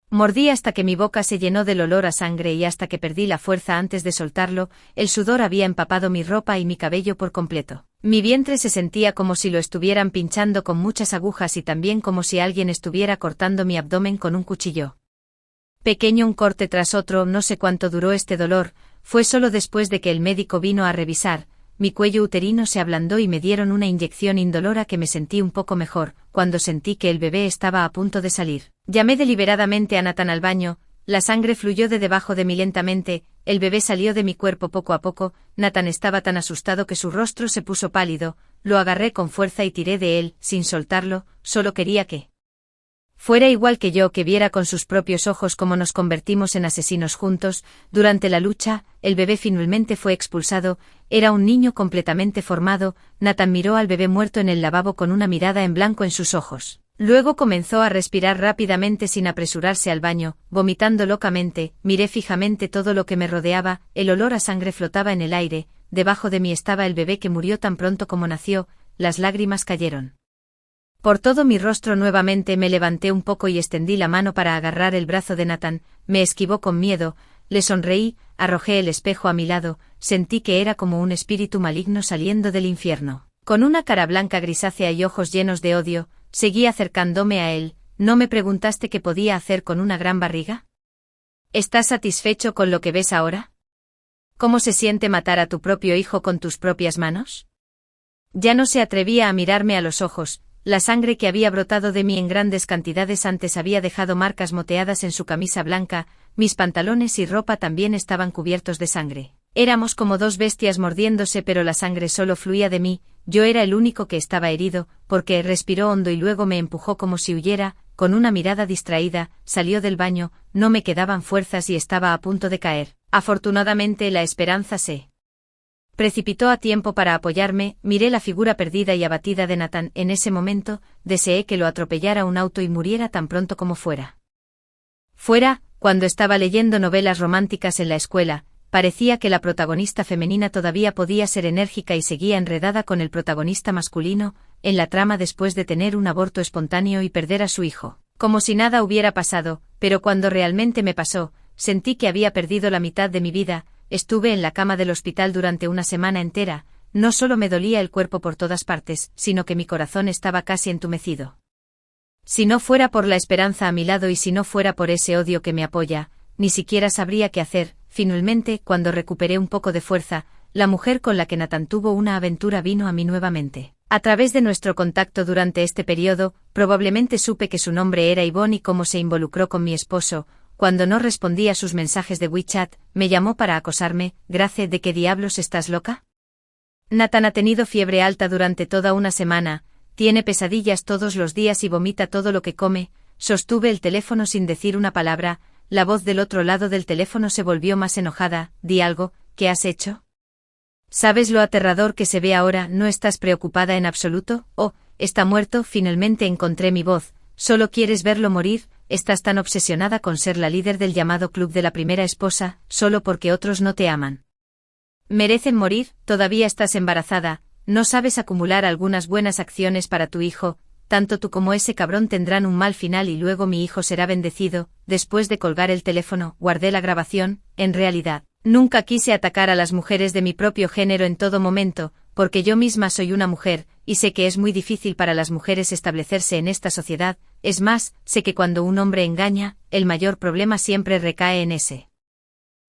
Mordí hasta que mi boca se llenó del olor a sangre y hasta que perdí la fuerza antes de soltarlo, el sudor había empapado mi ropa y mi cabello por completo. Mi vientre se sentía como si lo estuvieran pinchando con muchas agujas y también como si alguien estuviera cortando mi abdomen con un cuchillo. Pequeño un corte tras otro, no sé cuánto duró este dolor, fue solo después de que el médico vino a revisar. Mi cuello uterino se ablandó y me dieron una inyección indolora que me sentí un poco mejor, cuando sentí que el bebé estaba a punto de salir. Llamé deliberadamente a Nathan al baño, la sangre fluyó de debajo de mí lentamente, el bebé salió de mi cuerpo poco a poco, Nathan estaba tan asustado que su rostro se puso pálido, lo agarré con fuerza y tiré de él, sin soltarlo, solo quería que fuera igual que yo, que viera con sus propios ojos cómo nos convertimos en asesinos juntos. Durante la lucha, el bebé finalmente fue expulsado, era un niño completamente formado. Nathan miró al bebé muerto en el lavabo con una mirada en blanco en sus ojos. Luego comenzó a respirar rápidamente sin apresurarse al baño, vomitando locamente. Miré fijamente todo lo que me rodeaba, el olor a sangre flotaba en el aire, debajo de mí estaba el bebé que murió tan pronto como nació, las lágrimas cayeron por todo mi rostro nuevamente. Me levanté un poco y extendí la mano para agarrar el brazo de Nathan, me esquivó con miedo, le sonreí, arrojé el espejo a mi lado, sentí que era como un espíritu maligno saliendo del infierno. Con una cara blanca grisácea y ojos llenos de odio, seguí acercándome a él. ¿No me preguntaste qué podía hacer con una gran barriga? ¿Estás satisfecho con lo que ves ahora? ¿Cómo se siente matar a tu propio hijo con tus propias manos? Ya no se atrevía a mirarme a los ojos. La sangre que había brotado de mí en grandes cantidades antes había dejado marcas moteadas en su camisa blanca, mis pantalones y ropa también estaban cubiertos de sangre. Éramos como dos bestias mordiéndose, pero la sangre solo fluía de mí, yo era el único que estaba herido, porque respiró hondo y luego me empujó como si huyera, con una mirada distraída, salió del baño, no me quedaban fuerzas y estaba a punto de caer. Afortunadamente la esperanza se precipitó a tiempo para apoyarme. Miré la figura perdida y abatida de Nathan. En ese momento, deseé que lo atropellara un auto y muriera tan pronto como fuera. Cuando estaba leyendo novelas románticas en la escuela, parecía que la protagonista femenina todavía podía ser enérgica y seguía enredada con el protagonista masculino, en la trama después de tener un aborto espontáneo y perder a su hijo. Como si nada hubiera pasado, pero cuando realmente me pasó, sentí que había perdido la mitad de mi vida. Estuve en la cama del hospital durante una semana entera, no solo me dolía el cuerpo por todas partes, sino que mi corazón estaba casi entumecido. Si no fuera por la esperanza a mi lado y si no fuera por ese odio que me apoya, ni siquiera sabría qué hacer. Finalmente, cuando recuperé un poco de fuerza, la mujer con la que Nathan tuvo una aventura vino a mí nuevamente. A través de nuestro contacto durante este periodo, probablemente supe que su nombre era Yvonne y cómo se involucró con mi esposo. Cuando no respondí a sus mensajes de WeChat, me llamó para acosarme. Grace, ¿de qué diablos estás loca? Nathan ha tenido fiebre alta durante toda una semana, tiene pesadillas todos los días y vomita todo lo que come. Sostuve el teléfono sin decir una palabra, la voz del otro lado del teléfono se volvió más enojada. Di algo, ¿qué has hecho? ¿Sabes lo aterrador que se ve ahora? ¿No estás preocupada en absoluto? Oh, está muerto. Finalmente encontré mi voz. ¿Solo quieres verlo morir? ¿Estás tan obsesionada con ser la líder del llamado club de la primera esposa, solo porque otros no te aman? ¿Merecen morir? Todavía estás embarazada, no sabes acumular algunas buenas acciones para tu hijo, tanto tú como ese cabrón tendrán un mal final y luego mi hijo será bendecido. Después de colgar el teléfono, guardé la grabación. En realidad, nunca quise atacar a las mujeres de mi propio género en todo momento, porque yo misma soy una mujer, y sé que es muy difícil para las mujeres establecerse en esta sociedad. Es más, sé que cuando un hombre engaña, el mayor problema siempre recae en ese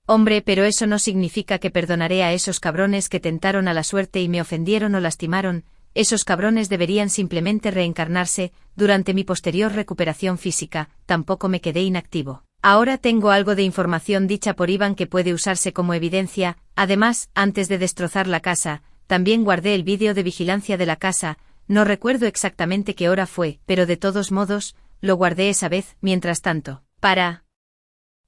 hombre, pero eso no significa que perdonaré a esos cabrones que tentaron a la suerte y me ofendieron o lastimaron. Esos cabrones deberían simplemente reencarnarse. Durante mi posterior recuperación física, tampoco me quedé inactivo. Ahora tengo algo de información dicha por Iván que puede usarse como evidencia. Además, antes de destrozar la casa, también guardé el vídeo de vigilancia de la casa. No recuerdo exactamente qué hora fue, pero de todos modos, lo guardé esa vez. Mientras tanto, para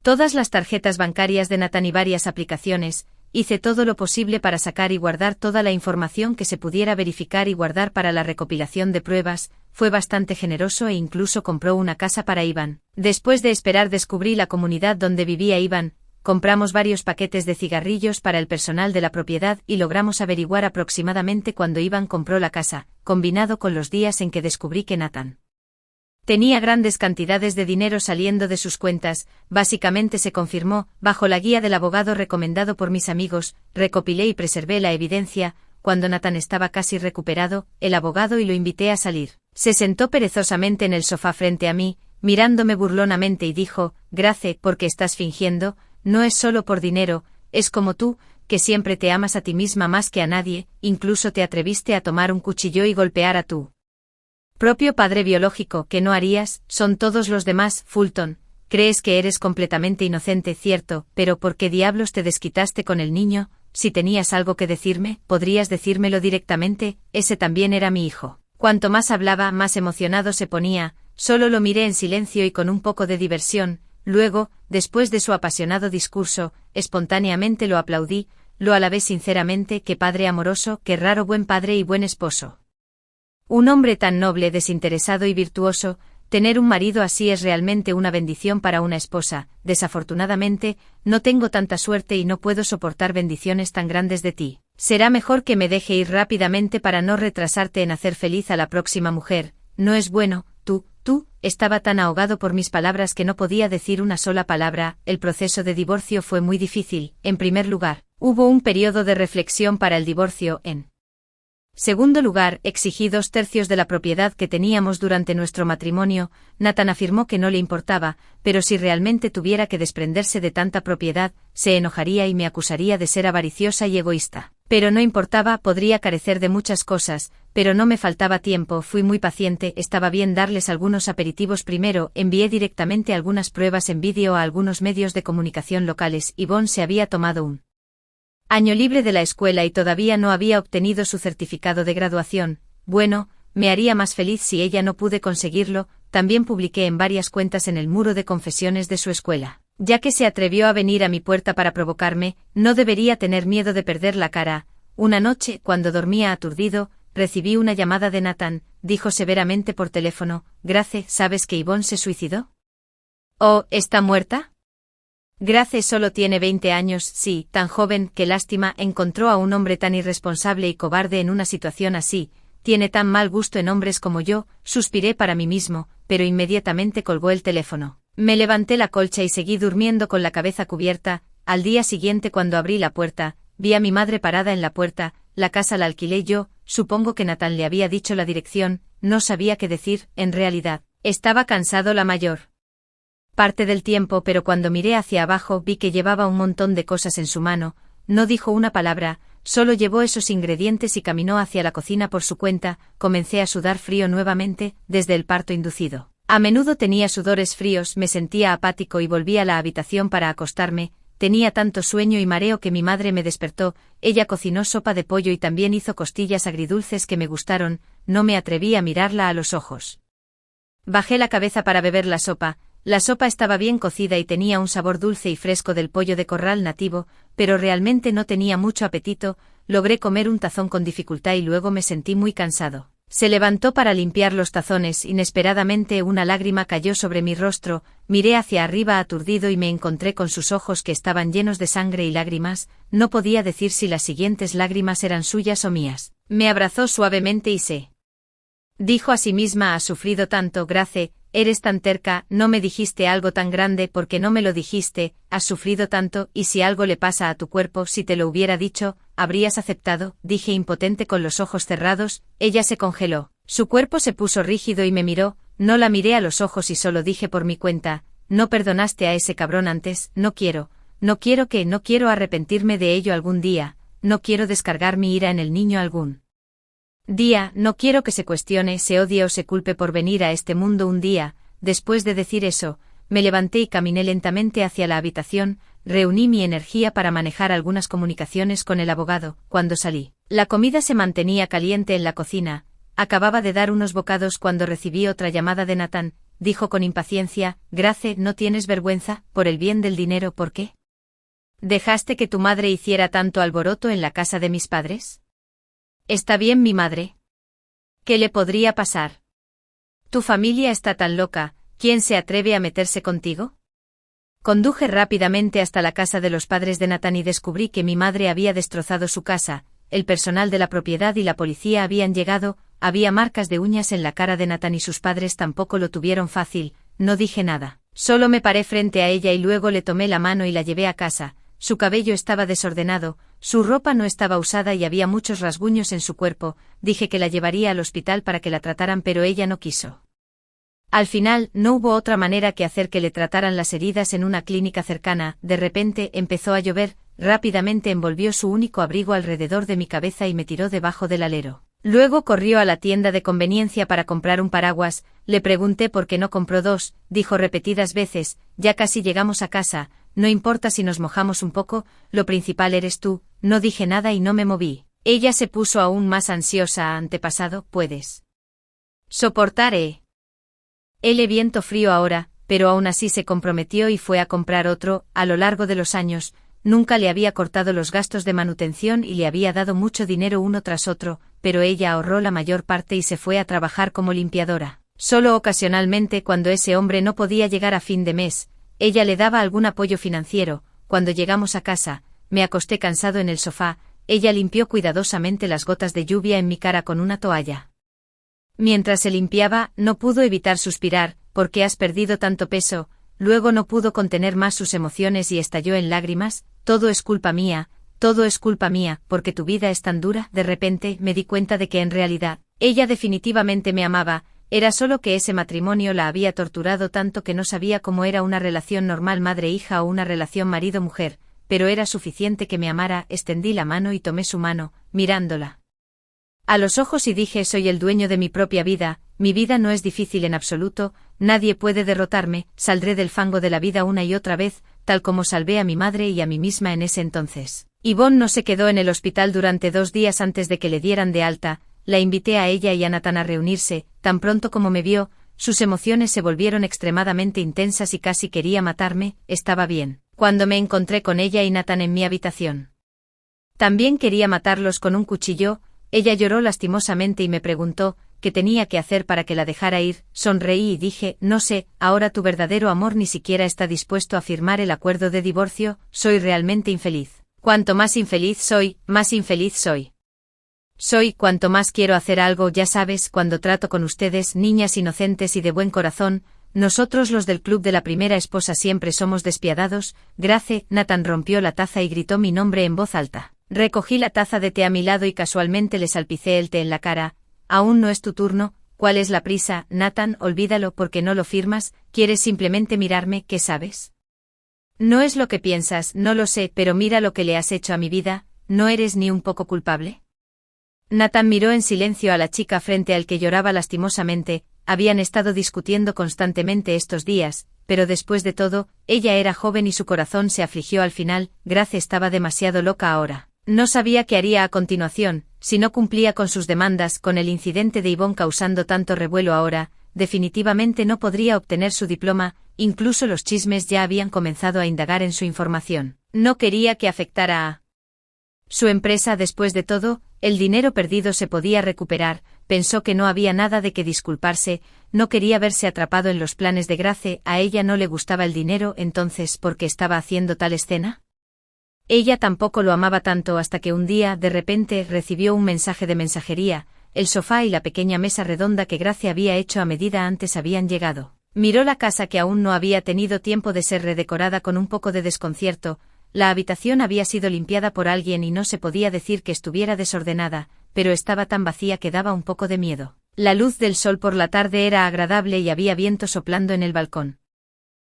todas las tarjetas bancarias de Nathan y varias aplicaciones, hice todo lo posible para sacar y guardar toda la información que se pudiera verificar y guardar para la recopilación de pruebas. Fue bastante generoso e incluso compró una casa para Iván. Después de esperar descubrí la comunidad donde vivía Iván, compramos varios paquetes de cigarrillos para el personal de la propiedad y logramos averiguar aproximadamente cuándo Iván compró la casa, combinado con los días en que descubrí que Nathan Tenía grandes cantidades de dinero saliendo de sus cuentas, básicamente se confirmó, bajo la guía del abogado recomendado por mis amigos, recopilé y preservé la evidencia. Cuando Nathan estaba casi recuperado, el abogado y lo invité a salir. Se sentó perezosamente en el sofá frente a mí, mirándome burlonamente y dijo, Grace, ¿por qué estás fingiendo? No es solo por dinero, es como tú, que siempre te amas a ti misma más que a nadie, incluso te atreviste a tomar un cuchillo y golpear a tu propio padre biológico, que no harías, son todos los demás, Fulton. Crees que eres completamente inocente, cierto, pero ¿por qué diablos te desquitaste con el niño? Si tenías algo que decirme, podrías decírmelo directamente, ese también era mi hijo. Cuanto más hablaba, más emocionado se ponía, solo lo miré en silencio y con un poco de diversión, luego, después de su apasionado discurso, espontáneamente lo aplaudí, lo alabé sinceramente, qué padre amoroso, qué raro buen padre y buen esposo. Un hombre tan noble, desinteresado y virtuoso, tener un marido así es realmente una bendición para una esposa. Desafortunadamente, no tengo tanta suerte y no puedo soportar bendiciones tan grandes de ti. Será mejor que me deje ir rápidamente para no retrasarte en hacer feliz a la próxima mujer. No es bueno, tú, estaba tan ahogado por mis palabras que no podía decir una sola palabra. El proceso de divorcio fue muy difícil. En primer lugar, hubo un periodo de reflexión para el divorcio. En segundo lugar, exigí 2/3 de la propiedad que teníamos durante nuestro matrimonio. Nathan afirmó que no le importaba, pero si realmente tuviera que desprenderse de tanta propiedad, se enojaría y me acusaría de ser avariciosa y egoísta. Pero no importaba, podría carecer de muchas cosas, pero no me faltaba tiempo, fui muy paciente, estaba bien darles algunos aperitivos primero, envié directamente algunas pruebas en vídeo a algunos medios de comunicación locales. Yvonne se había tomado un año libre de la escuela y todavía no había obtenido su certificado de graduación. Bueno, me haría más feliz si ella no pude conseguirlo. También publiqué en varias cuentas en el muro de confesiones de su escuela. Ya que se atrevió a venir a mi puerta para provocarme, no debería tener miedo de perder la cara. Una noche, cuando dormía aturdido, recibí una llamada de Nathan. Dijo severamente por teléfono, Grace, ¿sabes que Yvonne se suicidó? ¿Oh, está muerta? Grace solo tiene 20 años, sí, tan joven, qué lástima, encontró a un hombre tan irresponsable y cobarde en una situación así, tiene tan mal gusto en hombres como yo, suspiré para mí mismo, pero inmediatamente colgó el teléfono. Me levanté la colcha y seguí durmiendo con la cabeza cubierta. Al día siguiente, cuando abrí la puerta, vi a mi madre parada en la puerta. La casa la alquilé yo, supongo que Nathan le había dicho la dirección, no sabía qué decir, en realidad, estaba cansado la mayor parte del tiempo, pero cuando miré hacia abajo vi que llevaba un montón de cosas en su mano. No dijo una palabra, solo llevó esos ingredientes y caminó hacia la cocina por su cuenta. Comencé a sudar frío nuevamente, desde el parto inducido. A menudo tenía sudores fríos, me sentía apático y volví a la habitación para acostarme. Tenía tanto sueño y mareo que mi madre me despertó. Ella cocinó sopa de pollo y también hizo costillas agridulces que me gustaron. No me atreví a mirarla a los ojos. Bajé la cabeza para beber la sopa. La sopa estaba bien cocida y tenía un sabor dulce y fresco del pollo de corral nativo, pero realmente no tenía mucho apetito. Logré comer un tazón con dificultad y luego me sentí muy cansado. Se levantó para limpiar los tazones. Inesperadamente una lágrima cayó sobre mi rostro. Miré hacia arriba aturdido y me encontré con sus ojos que estaban llenos de sangre y lágrimas. No podía decir si las siguientes lágrimas eran suyas o mías. Me abrazó suavemente y se dijo a sí misma, has sufrido tanto, Grace. Eres tan terca, no me dijiste algo tan grande porque no me lo dijiste, has sufrido tanto, y si algo le pasa a tu cuerpo, si te lo hubiera dicho, habrías aceptado, dije impotente con los ojos cerrados. Ella se congeló, su cuerpo se puso rígido y me miró, no la miré a los ojos y solo dije por mi cuenta, no perdonaste a ese cabrón antes, no quiero arrepentirme de ello algún día, no quiero descargar mi ira en el niño algún día, no quiero que se cuestione, se odie o se culpe por venir a este mundo un día. Después de decir eso, me levanté y caminé lentamente hacia la habitación, reuní mi energía para manejar algunas comunicaciones con el abogado. Cuando salí, la comida se mantenía caliente en la cocina. Acababa de dar unos bocados cuando recibí otra llamada de Nathan. Dijo con impaciencia, Grace, ¿no tienes vergüenza, por el bien del dinero, por qué dejaste que tu madre hiciera tanto alboroto en la casa de mis padres? ¿Está bien mi madre? ¿Qué le podría pasar? Tu familia está tan loca, ¿quién se atreve a meterse contigo? Conduje rápidamente hasta la casa de los padres de Nathan y descubrí que mi madre había destrozado su casa. El personal de la propiedad y la policía habían llegado. había marcas de uñas en la cara de Nathan y sus padres tampoco lo tuvieron fácil. No dije nada. Solo me paré frente a ella y luego le tomé la mano y la llevé a casa. Su cabello estaba desordenado, su ropa no estaba usada y había muchos rasguños en su cuerpo. Dije que la llevaría al hospital para que la trataran, pero ella no quiso. Al final, no hubo otra manera que hacer que le trataran las heridas en una clínica cercana. De repente empezó a llover, rápidamente envolvió su único abrigo alrededor de mi cabeza y me tiró debajo del alero. Luego corrió a la tienda de conveniencia para comprar un paraguas. Le pregunté por qué no compró dos, dijo repetidas veces: ya casi llegamos a casa, no importa si nos mojamos un poco, lo principal eres tú. No dije nada y no me moví. Ella se puso aún más ansiosa. Antepasado, puedes soportar, El viento frío ahora, pero aún así se comprometió y fue a comprar otro. A lo largo de los años, nunca le había cortado los gastos de manutención y le había dado mucho dinero uno tras otro, pero ella ahorró la mayor parte y se fue a trabajar como limpiadora. Solo ocasionalmente, cuando ese hombre no podía llegar a fin de mes, ella le daba algún apoyo financiero. Cuando llegamos a casa, me acosté cansado en el sofá. Ella limpió cuidadosamente las gotas de lluvia en mi cara con una toalla. Mientras se limpiaba, no pudo evitar suspirar: ¿por qué has perdido tanto peso? Luego no pudo contener más sus emociones y estalló en lágrimas. Todo es culpa mía, porque tu vida es tan dura. De repente me di cuenta de que en realidad, ella definitivamente me amaba. Era solo que ese matrimonio la había torturado tanto que no sabía cómo era una relación normal madre-hija o una relación marido-mujer, pero era suficiente que me amara. Extendí la mano y tomé su mano, mirándola a los ojos y dije: soy el dueño de mi propia vida, mi vida no es difícil en absoluto, nadie puede derrotarme, saldré del fango de la vida una y otra vez, tal como salvé a mi madre y a mí misma en ese entonces. Yvonne no se quedó en el hospital durante 2 días antes de que le dieran de alta. La invité a ella y a Nathan a reunirse. Tan pronto como me vio, sus emociones se volvieron extremadamente intensas y casi quería matarme. Estaba bien cuando me encontré con ella y Nathan en mi habitación. También quería matarlos con un cuchillo. Ella lloró lastimosamente y me preguntó qué tenía que hacer para que la dejara ir. Sonreí y dije: no sé, ahora tu verdadero amor ni siquiera está dispuesto a firmar el acuerdo de divorcio. Soy realmente infeliz. Cuanto más infeliz soy, más infeliz soy. Cuanto más quiero hacer algo. Ya sabes, cuando trato con ustedes, niñas inocentes y de buen corazón, nosotros los del club de la primera esposa siempre somos despiadados. Grace. Nathan rompió la taza y gritó mi nombre en voz alta. Recogí la taza de té a mi lado y casualmente le salpicé el té en la cara. Aún no es tu turno. ¿Cuál es la prisa, Nathan? Olvídalo. ¿Por qué no lo firmas? ¿Quieres simplemente mirarme? ¿Qué sabes? No es lo que piensas, no lo sé, pero mira lo que le has hecho a mi vida. ¿No eres ni un poco culpable? Nathan miró en silencio a la chica frente al que lloraba lastimosamente. Habían estado discutiendo constantemente estos días, pero después de todo, ella era joven y su corazón se afligió al final. Grace estaba demasiado loca ahora. No sabía qué haría a continuación, si no cumplía con sus demandas. Con el incidente de Yvonne causando tanto revuelo ahora, definitivamente no podría obtener su diploma. Incluso los chismes ya habían comenzado a indagar en su información. No quería que afectara a su empresa. Después de todo, el dinero perdido se podía recuperar. Pensó que no había nada de qué disculparse. No quería verse atrapado en los planes de Grace. A ella no le gustaba el dinero. Entonces, ¿por qué estaba haciendo tal escena? Ella tampoco lo amaba tanto hasta que un día, de repente, recibió un mensaje de mensajería. El sofá y la pequeña mesa redonda que Grace había hecho a medida antes habían llegado. Miró la casa, que aún no había tenido tiempo de ser redecorada, con un poco de desconcierto. La habitación había sido limpiada por alguien y no se podía decir que estuviera desordenada, pero estaba tan vacía que daba un poco de miedo. La luz del sol por la tarde era agradable y había viento soplando en el balcón.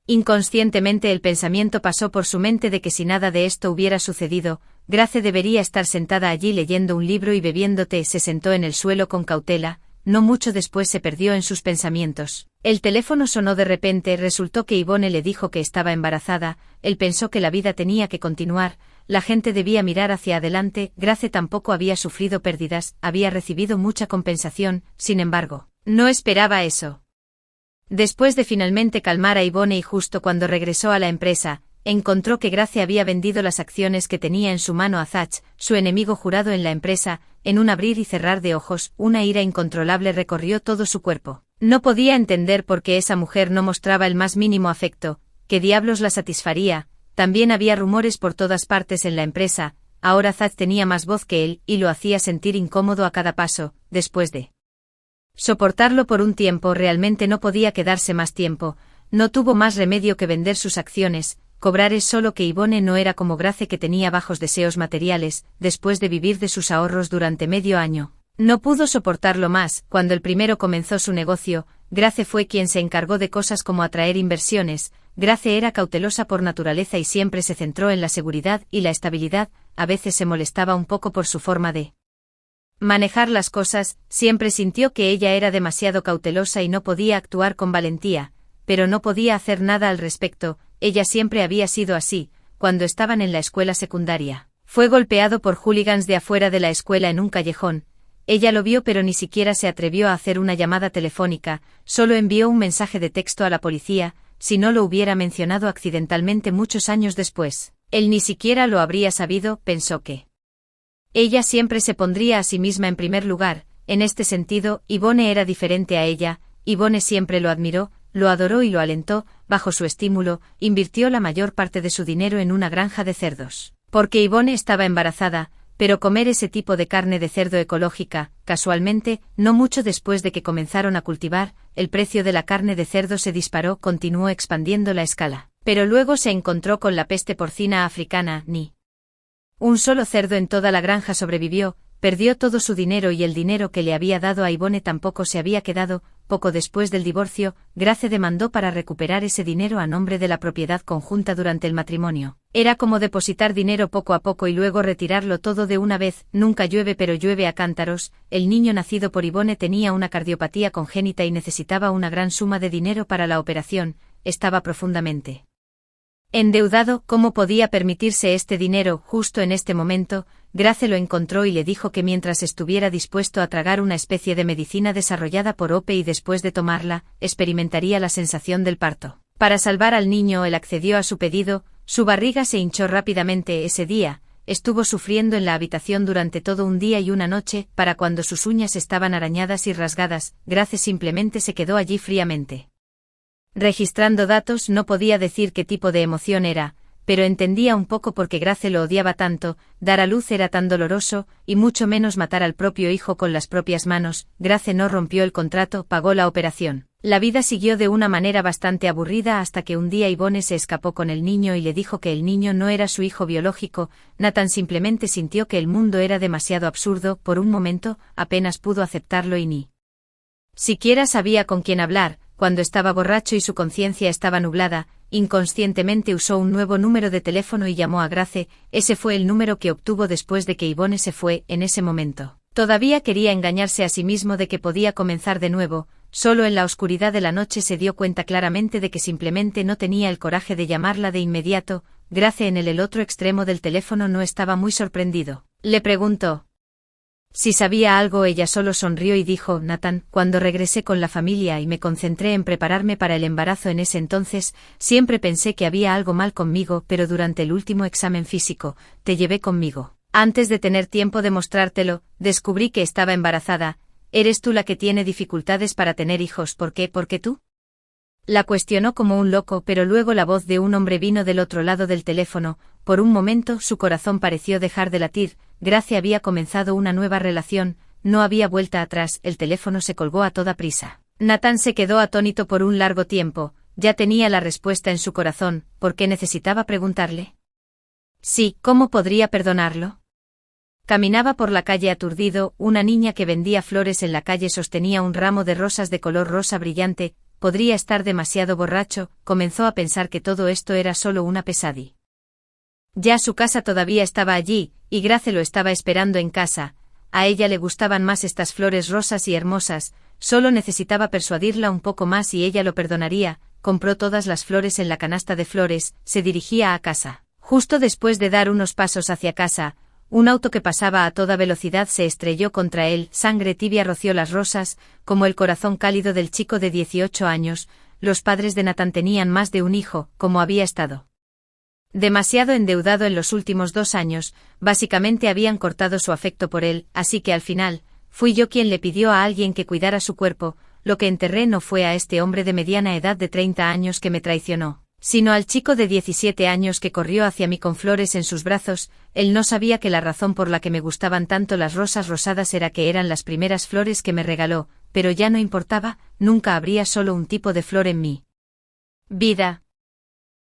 Inconscientemente el pensamiento pasó por su mente de que si nada de esto hubiera sucedido, Grace debería estar sentada allí leyendo un libro y bebiendo té. Se sentó en el suelo con cautela. No mucho después se perdió en sus pensamientos. El teléfono sonó de repente. Resultó que Yvonne le dijo que estaba embarazada. Él pensó que la vida tenía que continuar. La gente debía mirar hacia adelante. Grace tampoco había sufrido pérdidas, había recibido mucha compensación. Sin embargo, no esperaba eso. Después de finalmente calmar a Yvonne y justo cuando regresó a la empresa, encontró que Grace había vendido las acciones que tenía en su mano a Zach, su enemigo jurado en la empresa. En un abrir y cerrar de ojos, una ira incontrolable recorrió todo su cuerpo. No podía entender por qué esa mujer no mostraba el más mínimo afecto. ¿Qué diablos la satisfaría? También había rumores por todas partes en la empresa. Ahora Zach tenía más voz que él, y lo hacía sentir incómodo a cada paso. Después de Soportarlo por un tiempo, realmente no podía quedarse más tiempo, no tuvo más remedio que vender sus acciones, cobrar. Es solo que Yvonne no era como Grace, que tenía bajos deseos materiales, después de vivir de sus ahorros durante medio año. No pudo soportarlo más. Cuando el primero comenzó su negocio, Grace fue quien se encargó de cosas como atraer inversiones. Grace era cautelosa por naturaleza y siempre se centró en la seguridad y la estabilidad. A veces se molestaba un poco por su forma de manejar las cosas, siempre sintió que ella era demasiado cautelosa y no podía actuar con valentía, pero no podía hacer nada al respecto. Ella siempre había sido así. Cuando estaban en la escuela secundaria, fue golpeado por hooligans de afuera de la escuela en un callejón. Ella lo vio, pero ni siquiera se atrevió a hacer una llamada telefónica, solo envió un mensaje de texto a la policía. Si no lo hubiera mencionado accidentalmente muchos años después, él ni siquiera lo habría sabido. Pensó que ella siempre se pondría a sí misma en primer lugar. En este sentido, Yvonne era diferente a ella. Yvonne siempre lo admiró, lo adoró y lo alentó. Bajo su estímulo, invirtió la mayor parte de su dinero en una granja de cerdos, porque Yvonne estaba embarazada, pero comer ese tipo de carne de cerdo ecológica, casualmente, no mucho después de que comenzaron a cultivar, el precio de la carne de cerdo se disparó. Continuó expandiendo la escala, pero luego se encontró con la peste porcina africana. Ni un solo cerdo en toda la granja sobrevivió. Perdió todo su dinero y el dinero que le había dado a Yvonne tampoco se había quedado. Poco después del divorcio, Grace demandó para recuperar ese dinero a nombre de la propiedad conjunta durante el matrimonio. Era como depositar dinero poco a poco y luego retirarlo todo de una vez. Nunca llueve, pero llueve a cántaros. El niño nacido por Yvonne tenía una cardiopatía congénita y necesitaba una gran suma de dinero para la operación. Estaba profundamente endeudado. ¿Cómo podía permitirse este dinero? Justo en este momento, Grace lo encontró y le dijo que mientras estuviera dispuesto a tragar una especie de medicina desarrollada por Hope y después de tomarla, experimentaría la sensación del parto. Para salvar al niño, él accedió a su pedido. Su barriga se hinchó rápidamente ese día. Estuvo sufriendo en la habitación durante todo un día y una noche. Para cuando sus uñas estaban arañadas y rasgadas, Grace simplemente se quedó allí fríamente registrando datos. No podía decir qué tipo de emoción era, pero entendía un poco por qué Grace lo odiaba tanto. Dar a luz era tan doloroso, y mucho menos matar al propio hijo con las propias manos. Grace no rompió el contrato, pagó la operación. La vida siguió de una manera bastante aburrida hasta que un día Yvonne se escapó con el niño y le dijo que el niño no era su hijo biológico. Nathan simplemente sintió que el mundo era demasiado absurdo. Por un momento, apenas pudo aceptarlo y ni siquiera sabía con quién hablar. Cuando estaba borracho y su conciencia estaba nublada, inconscientemente usó un nuevo número de teléfono y llamó a Grace. Ese fue el número que obtuvo después de que Yvonne se fue. En ese momento, todavía quería engañarse a sí mismo de que podía comenzar de nuevo. Solo en la oscuridad de la noche se dio cuenta claramente de que simplemente no tenía el coraje de llamarla de inmediato. Grace en el otro extremo del teléfono no estaba muy sorprendido. Le preguntó si sabía algo. Ella solo sonrió y dijo: Nathan, cuando regresé con la familia y me concentré en prepararme para el embarazo en ese entonces, siempre pensé que había algo mal conmigo, pero durante el último examen físico, te llevé conmigo. Antes de tener tiempo de mostrártelo, descubrí que estaba embarazada. ¿Eres tú la que tiene dificultades para tener hijos? ¿Por qué? ¿Por qué tú? La cuestionó como un loco, pero luego la voz de un hombre vino del otro lado del teléfono. Por un momento su corazón pareció dejar de latir. Grace había comenzado una nueva relación, no había vuelta atrás. El teléfono se colgó a toda prisa. Nathan se quedó atónito por un largo tiempo. Ya tenía la respuesta en su corazón. ¿Por qué necesitaba preguntarle? Sí, ¿cómo podría perdonarlo? Caminaba por la calle aturdido. Una niña que vendía flores en la calle sostenía un ramo de rosas de color rosa brillante. Podría estar demasiado borracho. Comenzó a pensar que todo esto era solo una pesadilla. Ya su casa todavía estaba allí, y Grace lo estaba esperando en casa. A ella le gustaban más estas flores rosas y hermosas. Solo necesitaba persuadirla un poco más y ella lo perdonaría. Compró todas las flores en la canasta de flores. Se dirigía a casa. Justo después de dar unos pasos hacia casa, un auto que pasaba a toda velocidad se estrelló contra él. Sangre tibia roció las rosas, como el corazón cálido del chico de 18 años. Los padres de Nathan tenían más de un hijo. Como había estado demasiado endeudado en los últimos 2 años, básicamente habían cortado su afecto por él, así que al final, fui yo quien le pidió a alguien que cuidara su cuerpo. Lo que enterré no fue a este hombre de mediana edad de 30 años que me traicionó, sino al chico de 17 años que corrió hacia mí con flores en sus brazos. Él no sabía que la razón por la que me gustaban tanto las rosas rosadas era que eran las primeras flores que me regaló. pero ya no importaba, nunca habría solo un tipo de flor en mi vida.